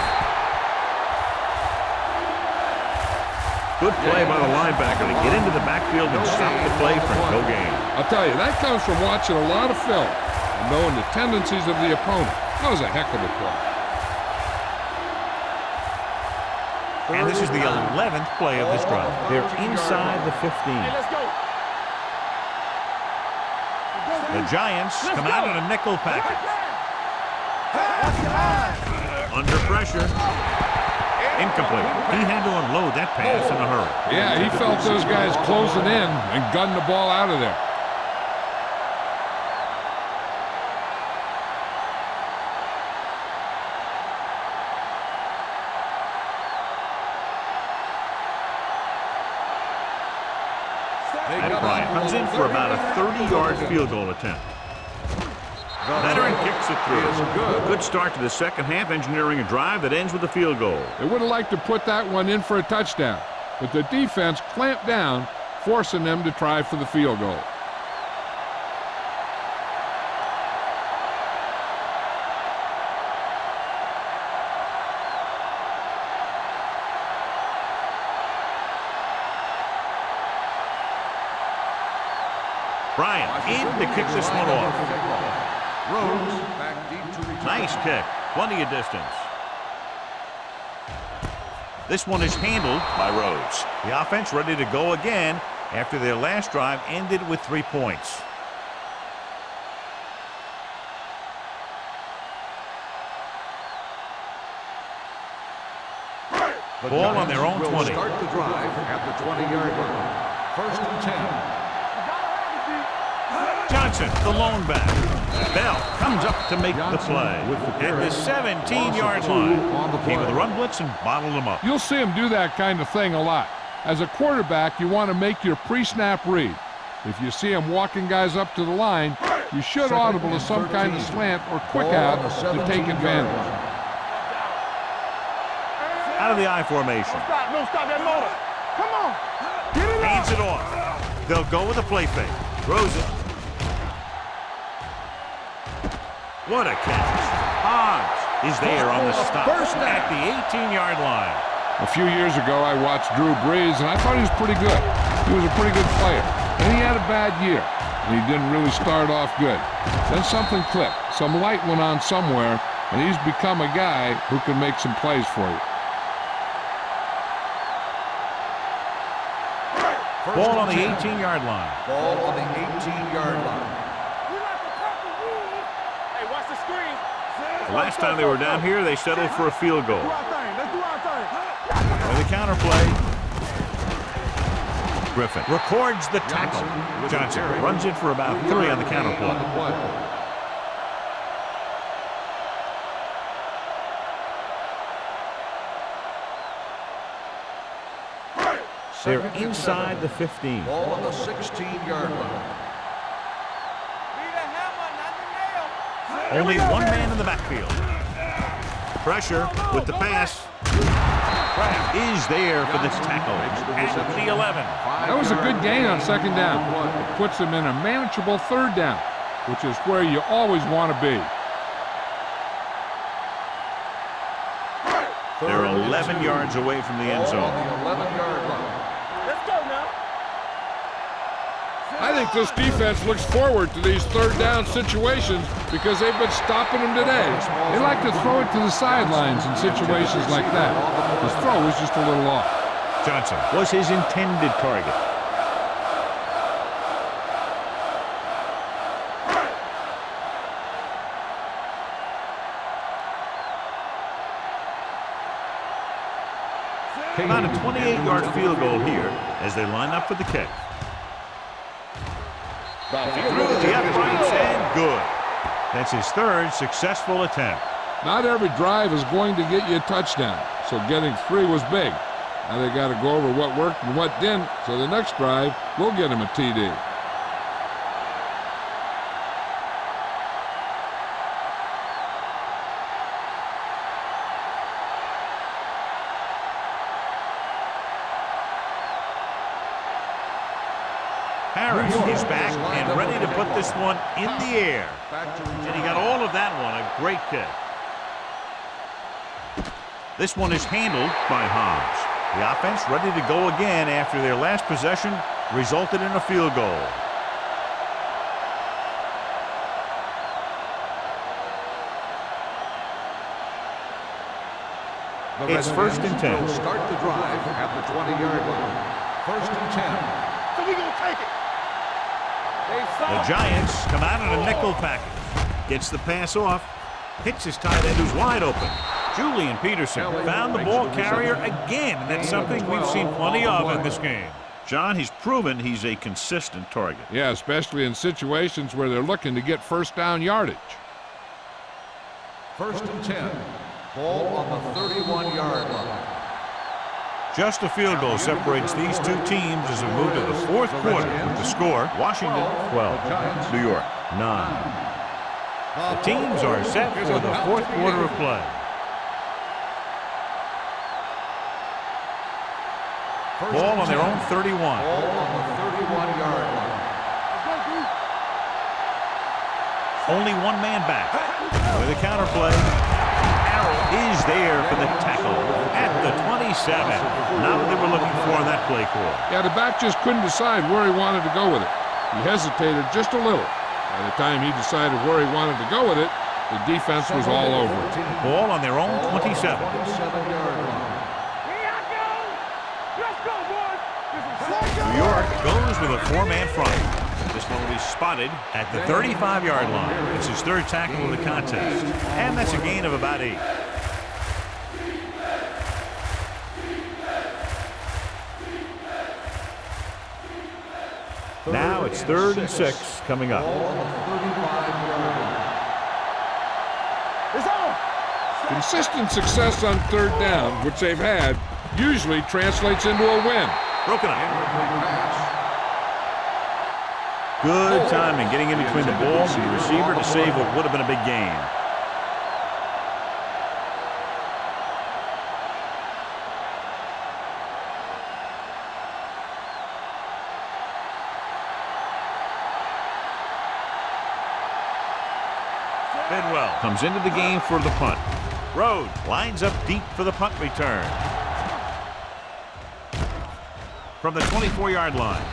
Good play by the linebacker to get into the backfield and stop the play for no gain. I'll tell you, that comes from watching a lot of film and knowing the tendencies of the opponent. That was a heck of a play. And this is the 11th play of this drive. They're inside the 15. Hey, let's go. The Giants come out in a nickel package. Under pressure. Incomplete. He had to unload that pass in a hurry. Yeah, he felt those guys closing in and gunned the ball out of there. And Bryant comes in for about a 30-yard field goal attempt. Veteran kicks it through. Good start to the second half, engineering a drive that ends with a field goal. They would have liked to put that one in for a touchdown, but the defense clamped down, forcing them to try for the field goal. Bryant in to kick this one off. Rhodes back deep to return. Nice kick. Plenty of distance. This one is handled by Rhodes. The offense ready to go again after their last drive ended with 3 points. The Ball on Giants their own will 20. Start the drive at the 20-yard line. 1st and 10. Johnson, the lone back. Bell comes up to make the play at the 17-yard line. Came with the run blitz and bottled them up. You'll see him do that kind of thing a lot. As a quarterback, you want to make your pre-snap read. If you see him walking guys up to the line, you should audible to some kind of slant or quick out to take advantage. Out of the I formation. No, stop that motor. Come on. Get it up. Hands it off. They'll go with a play fake. Throws it. What a catch. Hobbs is there on the stop at the 18-yard line. A few years ago, I watched Drew Brees, and I thought he was pretty good. He was a pretty good player. And he had a bad year, and he didn't really start off good. Then something clicked. Some light went on somewhere, and he's become a guy who can make some plays for you. Ball on the 18-yard line. Ball on the 18-yard line. Hey, watch the screen. The last time they were down here, they settled for a field goal. Let's do our thing. With the counter play. Griffin records the tackle. Johnson runs it for about 3 on the counter play. They're inside the 15. Ball on the 16-yard line. Only one man in the backfield. Pressure with the pass. Kraft is there for this tackle at the 11. That was a good gain on 2nd down. It puts them in a manageable 3rd down, which is where you always want to be. They're 11 yards away from the end zone. Ball on the 11-yard line. Let's go now. I think this defense looks forward to these 3rd down situations because they've been stopping them today. They like to throw it to the sidelines in situations like that. His throw was just a little off. Johnson was his intended target. About a 28-yard field goal here as they line up for the kick. Through the uprights and good. That's his 3rd successful attempt. Not every drive is going to get you a touchdown, so getting 3 was big. Now they got to go over what worked and what didn't, so the next drive will get him a TD. Harris is back and ready to put this one in the air. And he got all of that one, a great kick. This one is handled by Hobbs. The offense ready to go again after their last possession resulted in a field goal. It's 1st and 10. Will start the drive at the 20-yard line. 1st and 10. So we gonna take it. The Giants come out in a nickel package. Gets the pass off. Hits his tight end who's wide open. Julian Peterson found the ball carrier again, and that's something we've seen plenty of in this game. John, he's proven he's a consistent target. Yeah, especially in situations where they're looking to get 1st down yardage. 1st and 10. Ball on the 31-yard line. Just a field goal separates these two teams as we move to the 4th quarter with the score, Washington 12, New York 9. The teams are set for the 4th quarter of play. Ball on their own 31. Ball on the 31-yard line. Only one man back. With a counter play, Arrow is there for the tackle at the 27. Not what they were looking for on that play call. Yeah, the back just couldn't decide where he wanted to go with it. He hesitated just a little. By the time he decided where he wanted to go with it, the defense was all over it. Ball on their own 27. 27-yard line. New York goes with a 4-man front. This one will be spotted at the 35-yard line. It's his third tackle of the contest, and that's a gain of about 8. Now it's 3rd and 6 coming up. Consistent success on 3rd down, which they've had, usually translates into a win. Broken up. Good timing getting in between the ball and the receiver to save what would have been a big gain. Bidwell comes into the game for the punt. Rhodes lines up deep for the punt return. From the 24-yard line.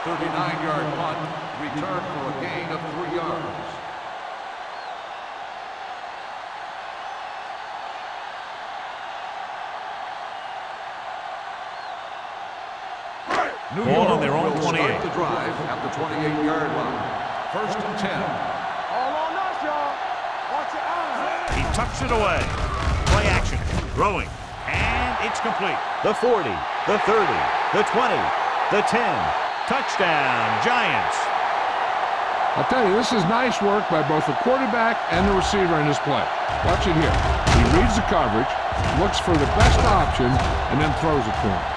39-yard punt, return for a gain of 3 yards. Ball on their own 28. Start the drive at the 28-yard line. 1st and 10. All on us, y'all. Watch your eyes. He tucks it away. Play action. Throwing. And it's complete. The 40, the 30, the 20, the 10. Touchdown, Giants. I'll tell you, this is nice work by both the quarterback and the receiver in this play. Watch it here. He reads the coverage, looks for the best option, and then throws it to him.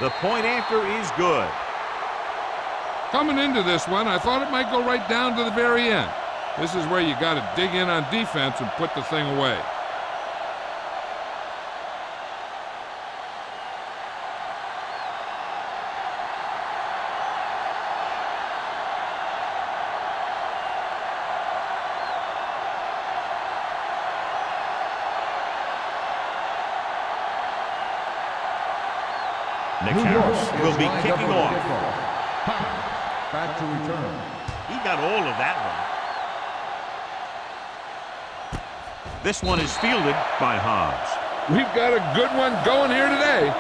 The point after is good. Coming into this one, I thought it might go right down to the very end. This is where you got to dig in on defense and put the thing away. Nick Harris will be kicking off. Back to return. He got all of that one. This one is fielded by Hobbs. We've got a good one going here today.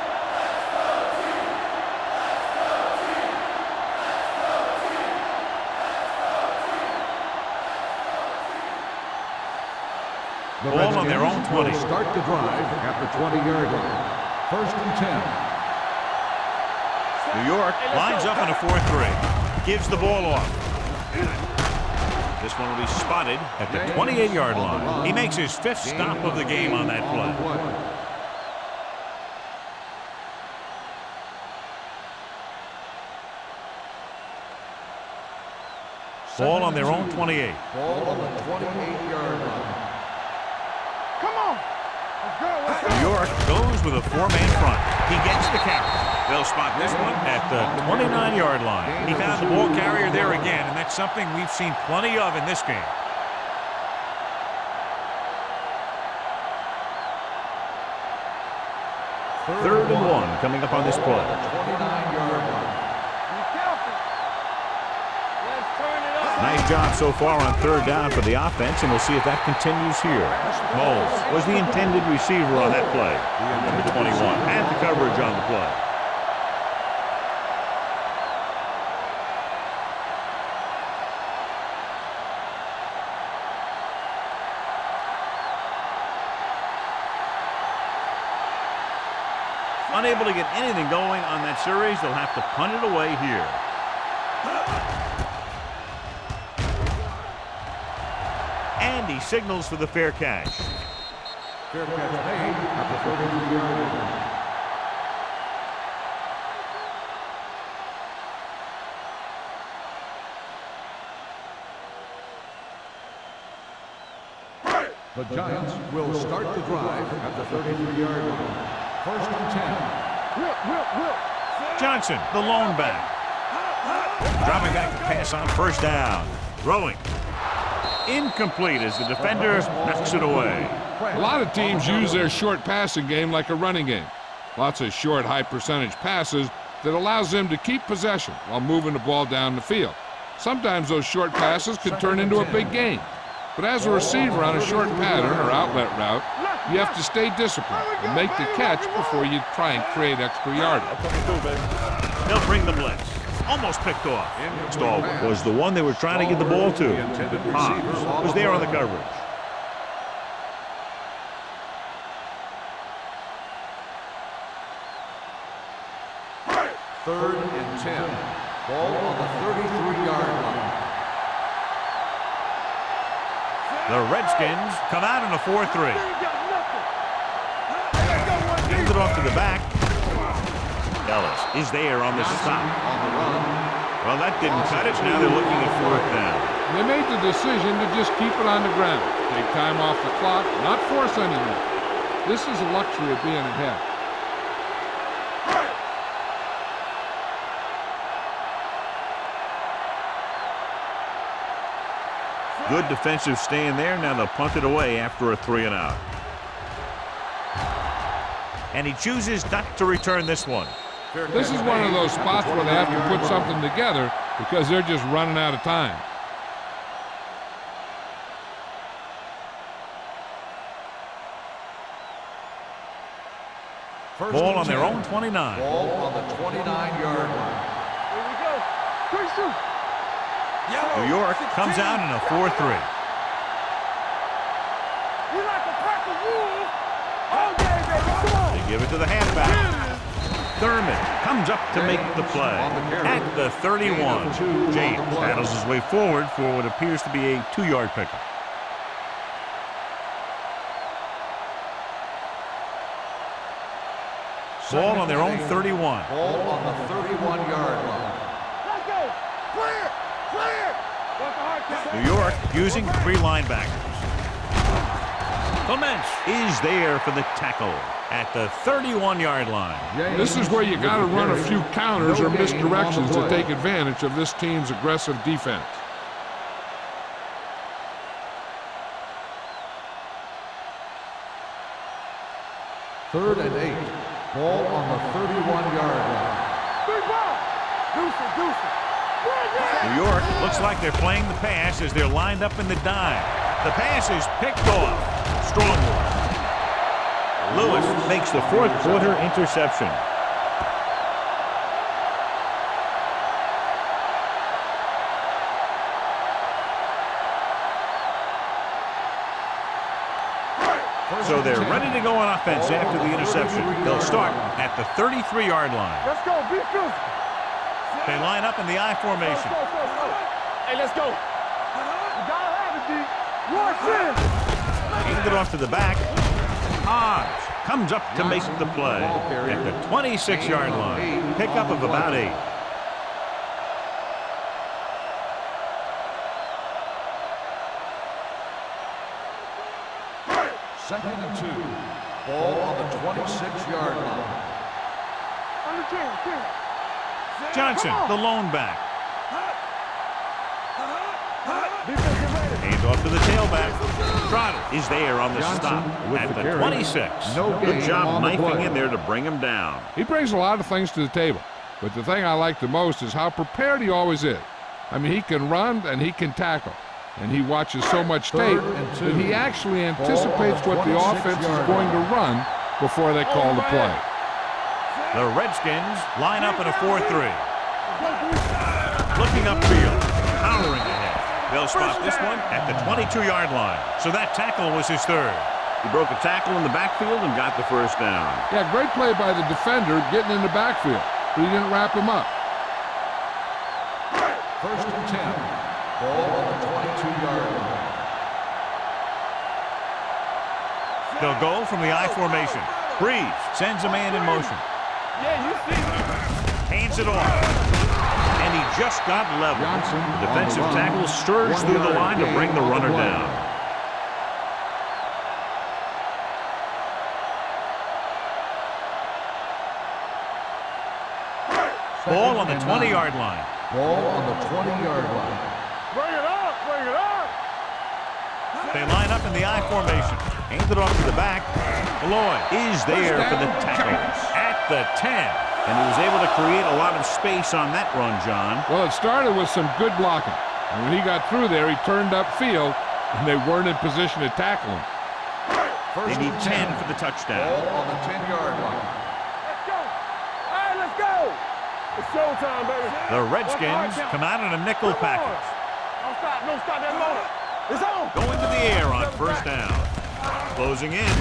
Ball on their own 20. Start the drive at the 20-yard line. 1st and 10. New York lines up in a 4-3. Gives the ball off. This one will be spotted at the 28-yard line. He makes his 5th stop of the game on that play. Ball on their own 28. Ball on the 28-yard line. Come on. Let's go. Let's go. New York goes with a 4-man front. He gets the carry. They'll spot this one at the 29-yard line. He found the ball carrier there again, and that's something we've seen plenty of in this game. Third and 1 coming up on this play. 29-yard line. Be careful. Let's turn it up. Nice job so far on 3rd down for the offense, and we'll see if that continues here. Moles was the intended receiver on that play. Number 21 had the coverage on the play. Unable to get anything going on that series, they'll have to punt it away here. And he signals for the fair catch. Fair catch made at the 33-yard line. The Giants will start the drive at the 33-yard line. First and 10. Johnson, the lone back. Dropping back to pass on first down. Throwing. Incomplete as the defender knocks it away. A lot of teams use their short passing game like a running game. Lots of short, high-percentage passes that allows them to keep possession while moving the ball down the field. Sometimes those short passes can turn into a big gain. But as a receiver on a short pattern or outlet route, you have to stay disciplined and make the catch before you try and create extra yardage. They'll bring the blitz. Almost picked off. Stall was the one they were trying to get the ball to. Hobbs was there on the coverage. Third and 10. Ball on the 33-yard line. The Redskins come out in a 4-3. Hands it off to the back. Ellis is there on the stop. On the run. Well, that didn't cut it. Now they're looking at fourth down. They made the decision to just keep it on the ground. Take time off the clock, not force anything. This is a luxury of being ahead. Good defensive stand there. Now they'll punt it away after a 3-and-out. And he chooses not to return this one. This is one of those spots where they have to put something together because they're just running out of time. Ball on their own 29. Ball on the 29-yard line. Here we go. Quick shoot. New York comes out in a 4-3. We like to pack the wolves all day, baby. Come on. They give it to the halfback. Thurman comes up to make the play at the 31. James battles his way forward for what appears to be a 2-yard pickup. Ball on their own 31. Ball on the 31-yard line. Let's go. Clear. Clear. What's the hard count? New York using 3 linebackers. Clements is there for the tackle at the 31-yard line. This is where you got to run a few counters or misdirections to take advantage of this team's aggressive defense. Third and 8. Ball on the 31-yard line. Big ball. Deuce it, deuce it. New York looks like they're playing the pass as they're lined up in the dime. The pass is picked off. Strong one. Lewis makes the fourth quarter interception. So they're ready to go on offense after the interception. They'll start at the 33-yard line. Let's go. Be physical. They line up in the I formation. Hey, let's go. You gotta have it, D. Watch in. Hand it off to the back. Hobbs comes up to make the play at the 26-yard line. Pickup of about 8. Second and 2. Ball on the 26-yard line. On the 10. Johnson, the lone back. Defensive ready. Hand off to the tailback. Trotter is there on the stop at the 26. Good job knifing in there to bring him down. He brings a lot of things to the table, but the thing I like the most is how prepared he always is. I mean, he can run and he can tackle, and he watches so much tape that he actually anticipates what the offense is going to run before they call the play. The Redskins line up in a 4-3. Looking upfield, powering ahead. They'll stop this one at the 22-yard line. So that tackle was his third. He broke a tackle in the backfield and got the first down. Yeah, great play by the defender getting in the backfield, but he didn't wrap him up. First and 10. Ball on the 22-yard line. They'll go from the I formation. Breeze sends a man in motion. Yeah, you see. Hands it off. And he just got level. The defensive tackle surged through the line to bring the runner down. Ball on the 20-yard line. Ball on the 20-yard line. Bring it up, bring it up. They line up in the I formation. Hand it off to the back. Lloyd is there for the tackle at the 10. And he was able to create a lot of space on that run, John. Well, it started with some good blocking. And when he got through there, he turned upfield, and they weren't in position to tackle him. They need 10 for the touchdown. Ball on the 10-yard line. Let's go. All right, let's go. It's showtime, baby. The Redskins come out in a nickel package. Don't stop that motor. It's on. Going to the air on first down. Closing in.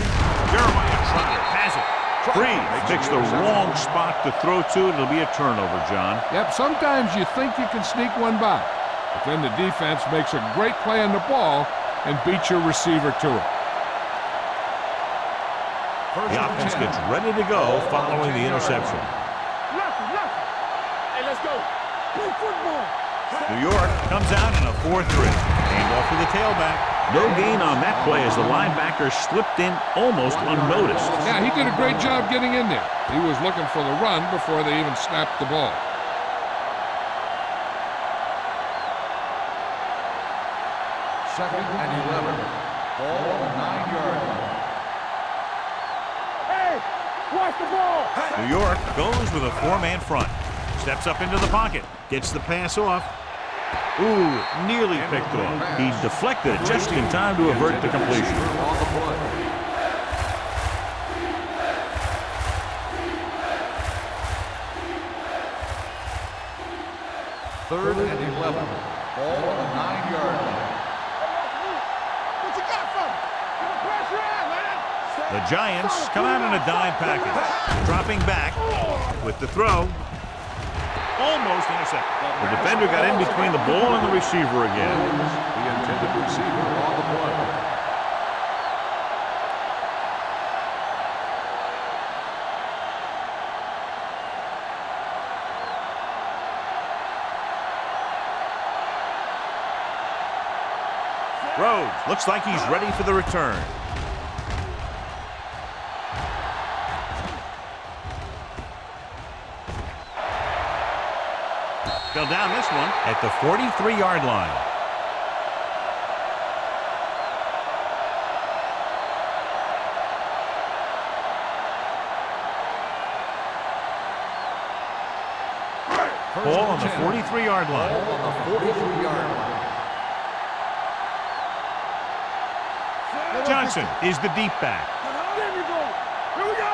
Jeremiah Trotter has it. Freeze picks the wrong spot to throw to. It'll be a turnover, John. Yep, sometimes you think you can sneak one by. But then the defense makes a great play on the ball and beats your receiver to it. The offense gets ready to go following the interception. Hey, let's go. Play football. New York comes out in a 4-3. Handoff to the tailback. No gain on that play as the linebacker slipped in almost unnoticed. Yeah, he did a great job getting in there. He was looking for the run before they even snapped the ball. Second and 11. Ball on the 9-yard line. Hey, watch the ball. New York goes with a 4-man front. Steps up into the pocket. Gets the pass off. Ooh, nearly picked off. He deflected it just in time to avert the completion. On the play. Third and 11. Ball on the 9-yard line. What you got from? Pressure out, man. The Giants come out in a dime package. Dropping back with the throw. Almost intercepted. The defender got in between the ball and the receiver again. The intended receiver on the play. Rhodes looks like he's ready for the return. They'll down this one at the 43-yard line. Ball on the 43-yard line. Ball on the 43-yard line. Johnson is the deep back. There we go. Here we go.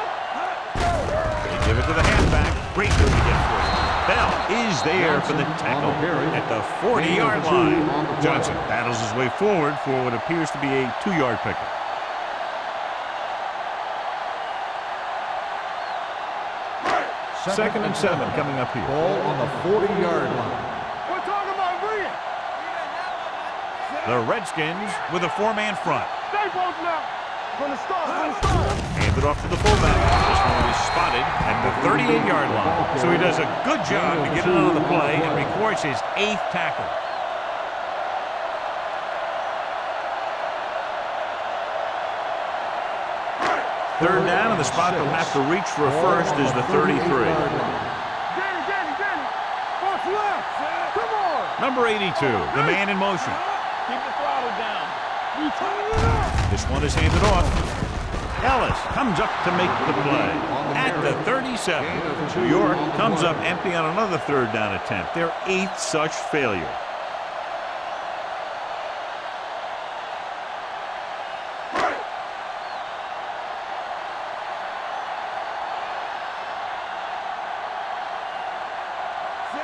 They give it to the halfback. Great move to get through. Bell is there for the tackle at the 40-yard line. Johnson battles his way forward for what appears to be a 2-yard pickup. Second and 7 coming up here. Ball on the 40-yard line. We're talking about bringing. The Redskins with a 4-man front. Stay both now. From the start. Hand it off to the fullback. This one is spotted at the 38-yard line. So he does a good job to get it out of the play and records his 8th tackle. Third down, and the spot they'll have to reach for a first is the 33. Danny. What's left? Come on. Number 82, the man in motion. Keep the throttle down. You turn it up. This one is handed off. Ellis comes up to make the play at the 37. New York comes up empty on another third down attempt. Their 8th such failure.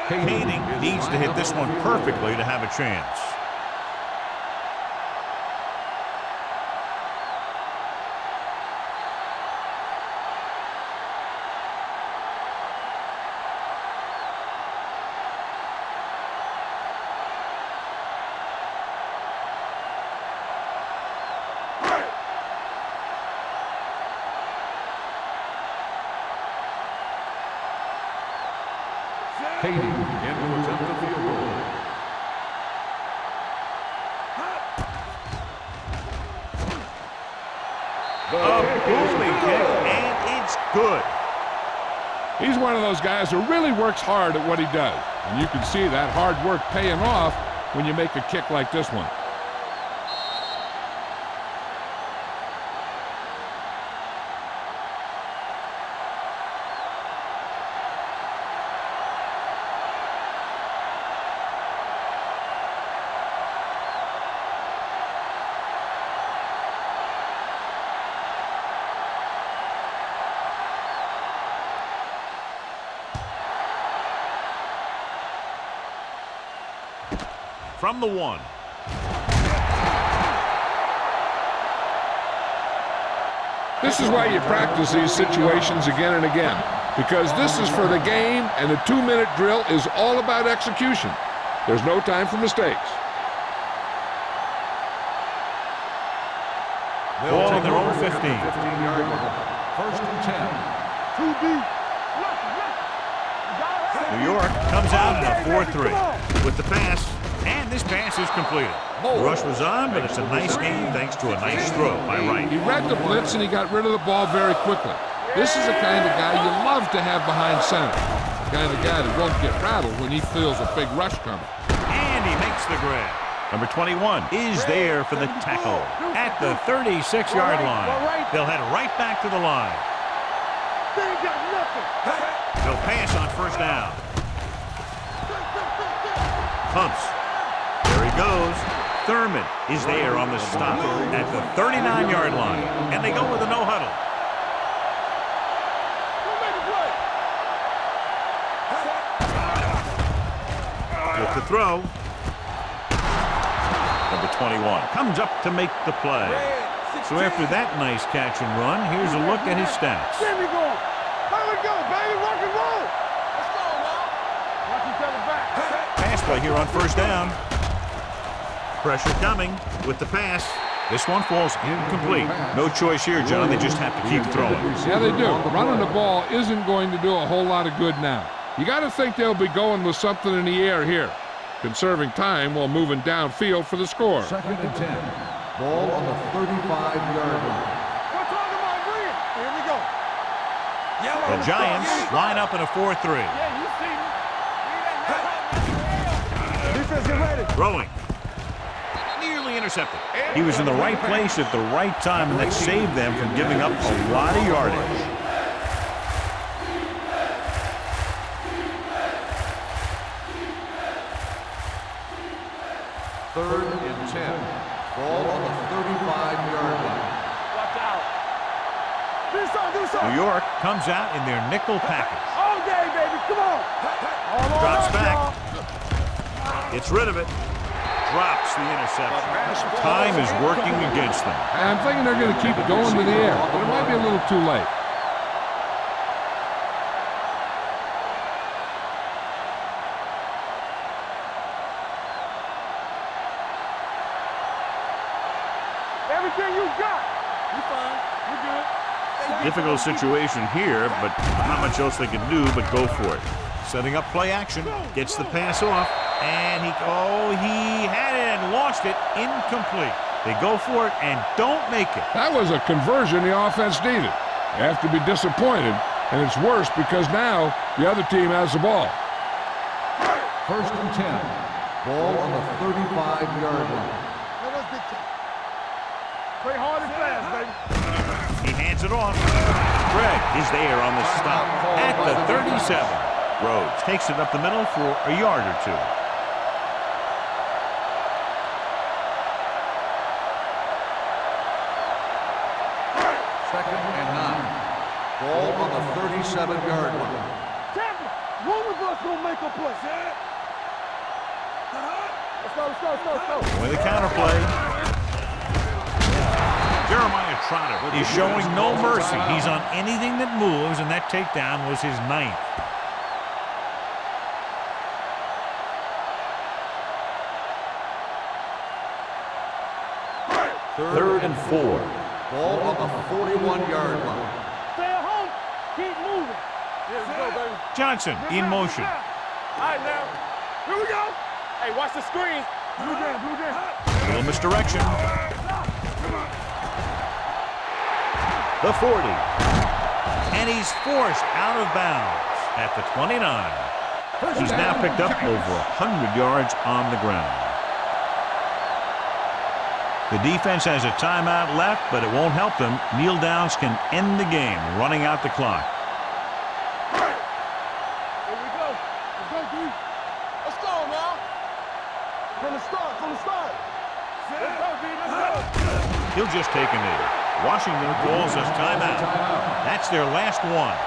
Koenig needs to hit this one perfectly to have a chance. Katie in to attempt the field goal. A booming kick, and it's good. He's one of those guys who really works hard at what he does. And you can see that hard work paying off when you make a kick like this one. From the 1. This is why you practice these situations again and again, because this is for the game, and a 2-minute drill is all about execution. There's no time for mistakes. Ball on their own 15. 15-yard line. First and 10. Too deep. New York comes out in a 4-3 with the pass, and this pass is completed. The rush was on, but it's a nice game thanks to a nice throw by Wright. He read the blitz and he got rid of the ball very quickly. This is the kind of guy you love to have behind center. The kind of guy that won't get rattled when he feels a big rush coming. And he makes the grab. Number 21 is there for the tackle at the 36-yard line. They'll head right back to the line. They ain't got nothing. They'll pass on first down. Pumps. There he goes. Thurman is there on the stop at the 39-yard line. And they go with a no-huddle. With the throw. Number 21 comes up to make the play. So after that nice catch and run, here's a look at his stats. There we go. There we go, baby. Rock and roll. Let's go, man. Watch each other back. Pass play here on first down. Pressure coming with the pass. This one falls incomplete. No choice here, John. They just have to keep throwing. Yeah, they do. Running the ball isn't going to do a whole lot of good now. You got to think they'll be going with something in the air here, conserving time while moving downfield for the score. Second and 10. Ball on the 35-yard line. We're talking about green. Here we go. The Giants line up in a 4-3. Yeah, you see me. Defense, get ready. Throwing. Nearly intercepted. He was in the right place at the right time, and that saved them from giving up a lot of yardage. Third and 10. Ball on the 35-yard line. Watch out. Do something. New York comes out in their nickel package. All day, baby. Come on. All on Drops us, back. y'all. Gets rid of it. Drops the interception. Time is working against them. I'm thinking they're going to keep going to the air, but it might be a little too late. Everything you got. You fine. You good. Difficult situation here, but not much else they can do but go for it. Setting up play action. Gets the pass off. And he had it and lost it. Incomplete. They go for it and don't make it. That was a conversion the offense needed. You have to be disappointed, and it's worse because now the other team has the ball. First and 10. Ball on the 35-yard line. Play hard and fast, baby. He hands it off. Greg is there on the stop at the 37. Rhodes takes it up the middle for a yard or two. Second and 9. Ball on the 37-yard line. Tampa, one of us gonna make a play. Let's go. With the counterplay. Jeremiah Trotter is showing no mercy. He's on anything that moves, and that takedown was his 9th. Third and 4. Ball on the 41-yard line. Stay at home. Keep moving. Let's go, baby. Johnson in motion. All right, now. Here we go. Hey, watch the screen. Blue jam. A little misdirection. The 40. And he's forced out of bounds. at the 29. He's now picked up over 100 yards on the ground. The defense has a timeout left, but it won't help them. Kneel downs can end the game, running out the clock. Here we go. Let's go, D. Let's go now. From the start, from the start. Let's go, D. Let's go. He'll just take a knee. Washington calls us timeout. That's their last one.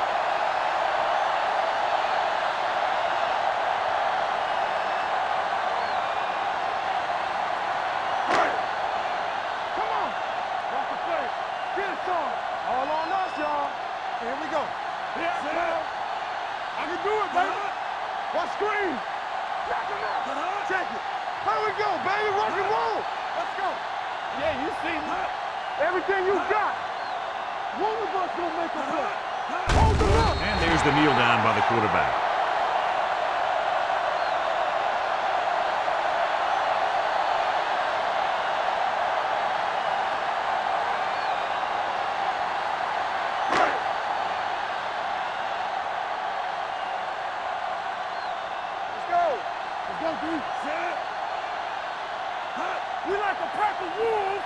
Come on. Watch the play. Get it, Sean. All on us, y'all. Here we go. Yeah, I can do it, baby. Watch screen. Check him out. Check it. Here we go, baby. Rock and roll. Let's go. Yeah, you see everything you got. One of us will make a play. Hold them up. And there's the kneel down by the quarterback. Let's go. Let's go, dude. We like a pack of wolves.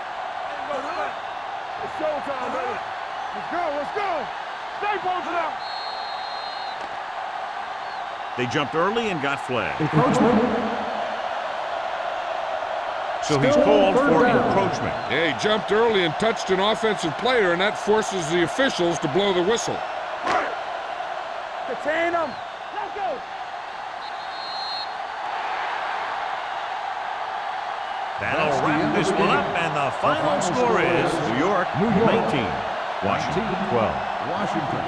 It's showtime, baby. Let's go, let's go. Stay posted out. They jumped early and got flagged. Encroachment. So he's called for encroachment. Yeah, he jumped early and touched an offensive player, and that forces the officials to blow the whistle. Contain them. Let's go. That'll wrap this one up, and the final score is New York 19, Washington 12. Washington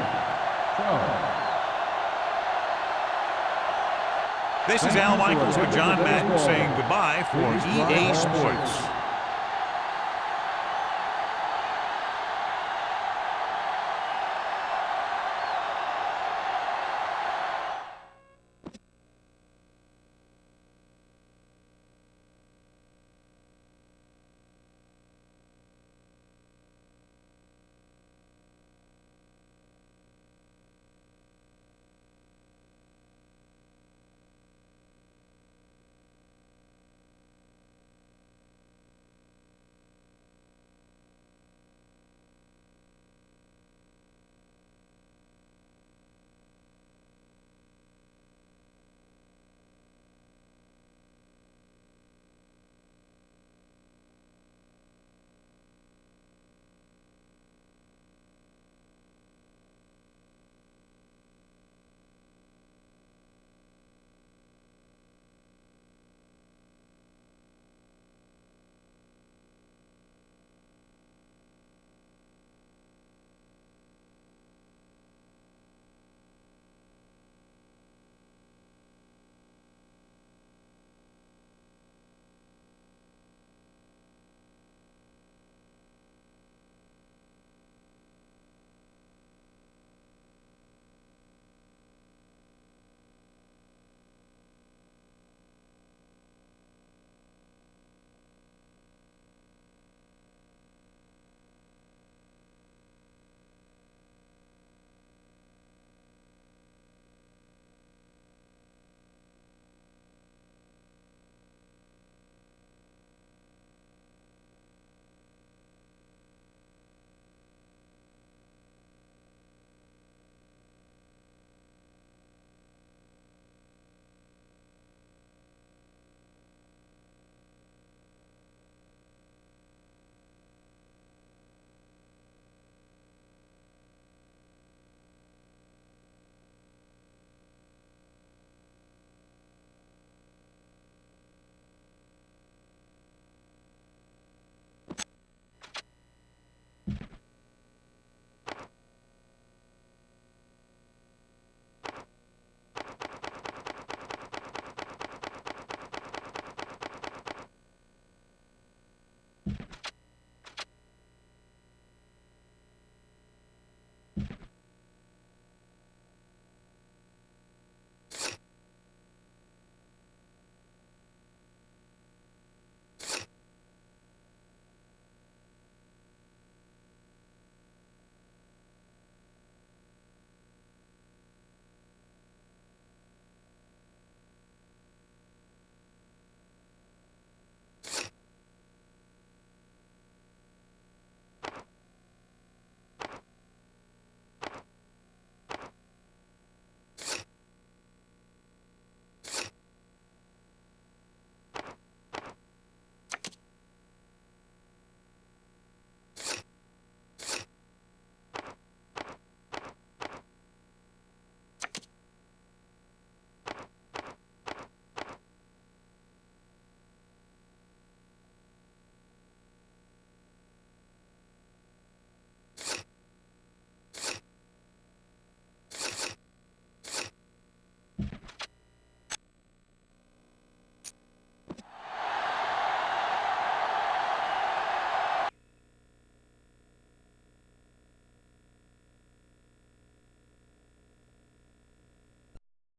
12. This is Al Michaels with John Madden saying goodbye for EA Sports.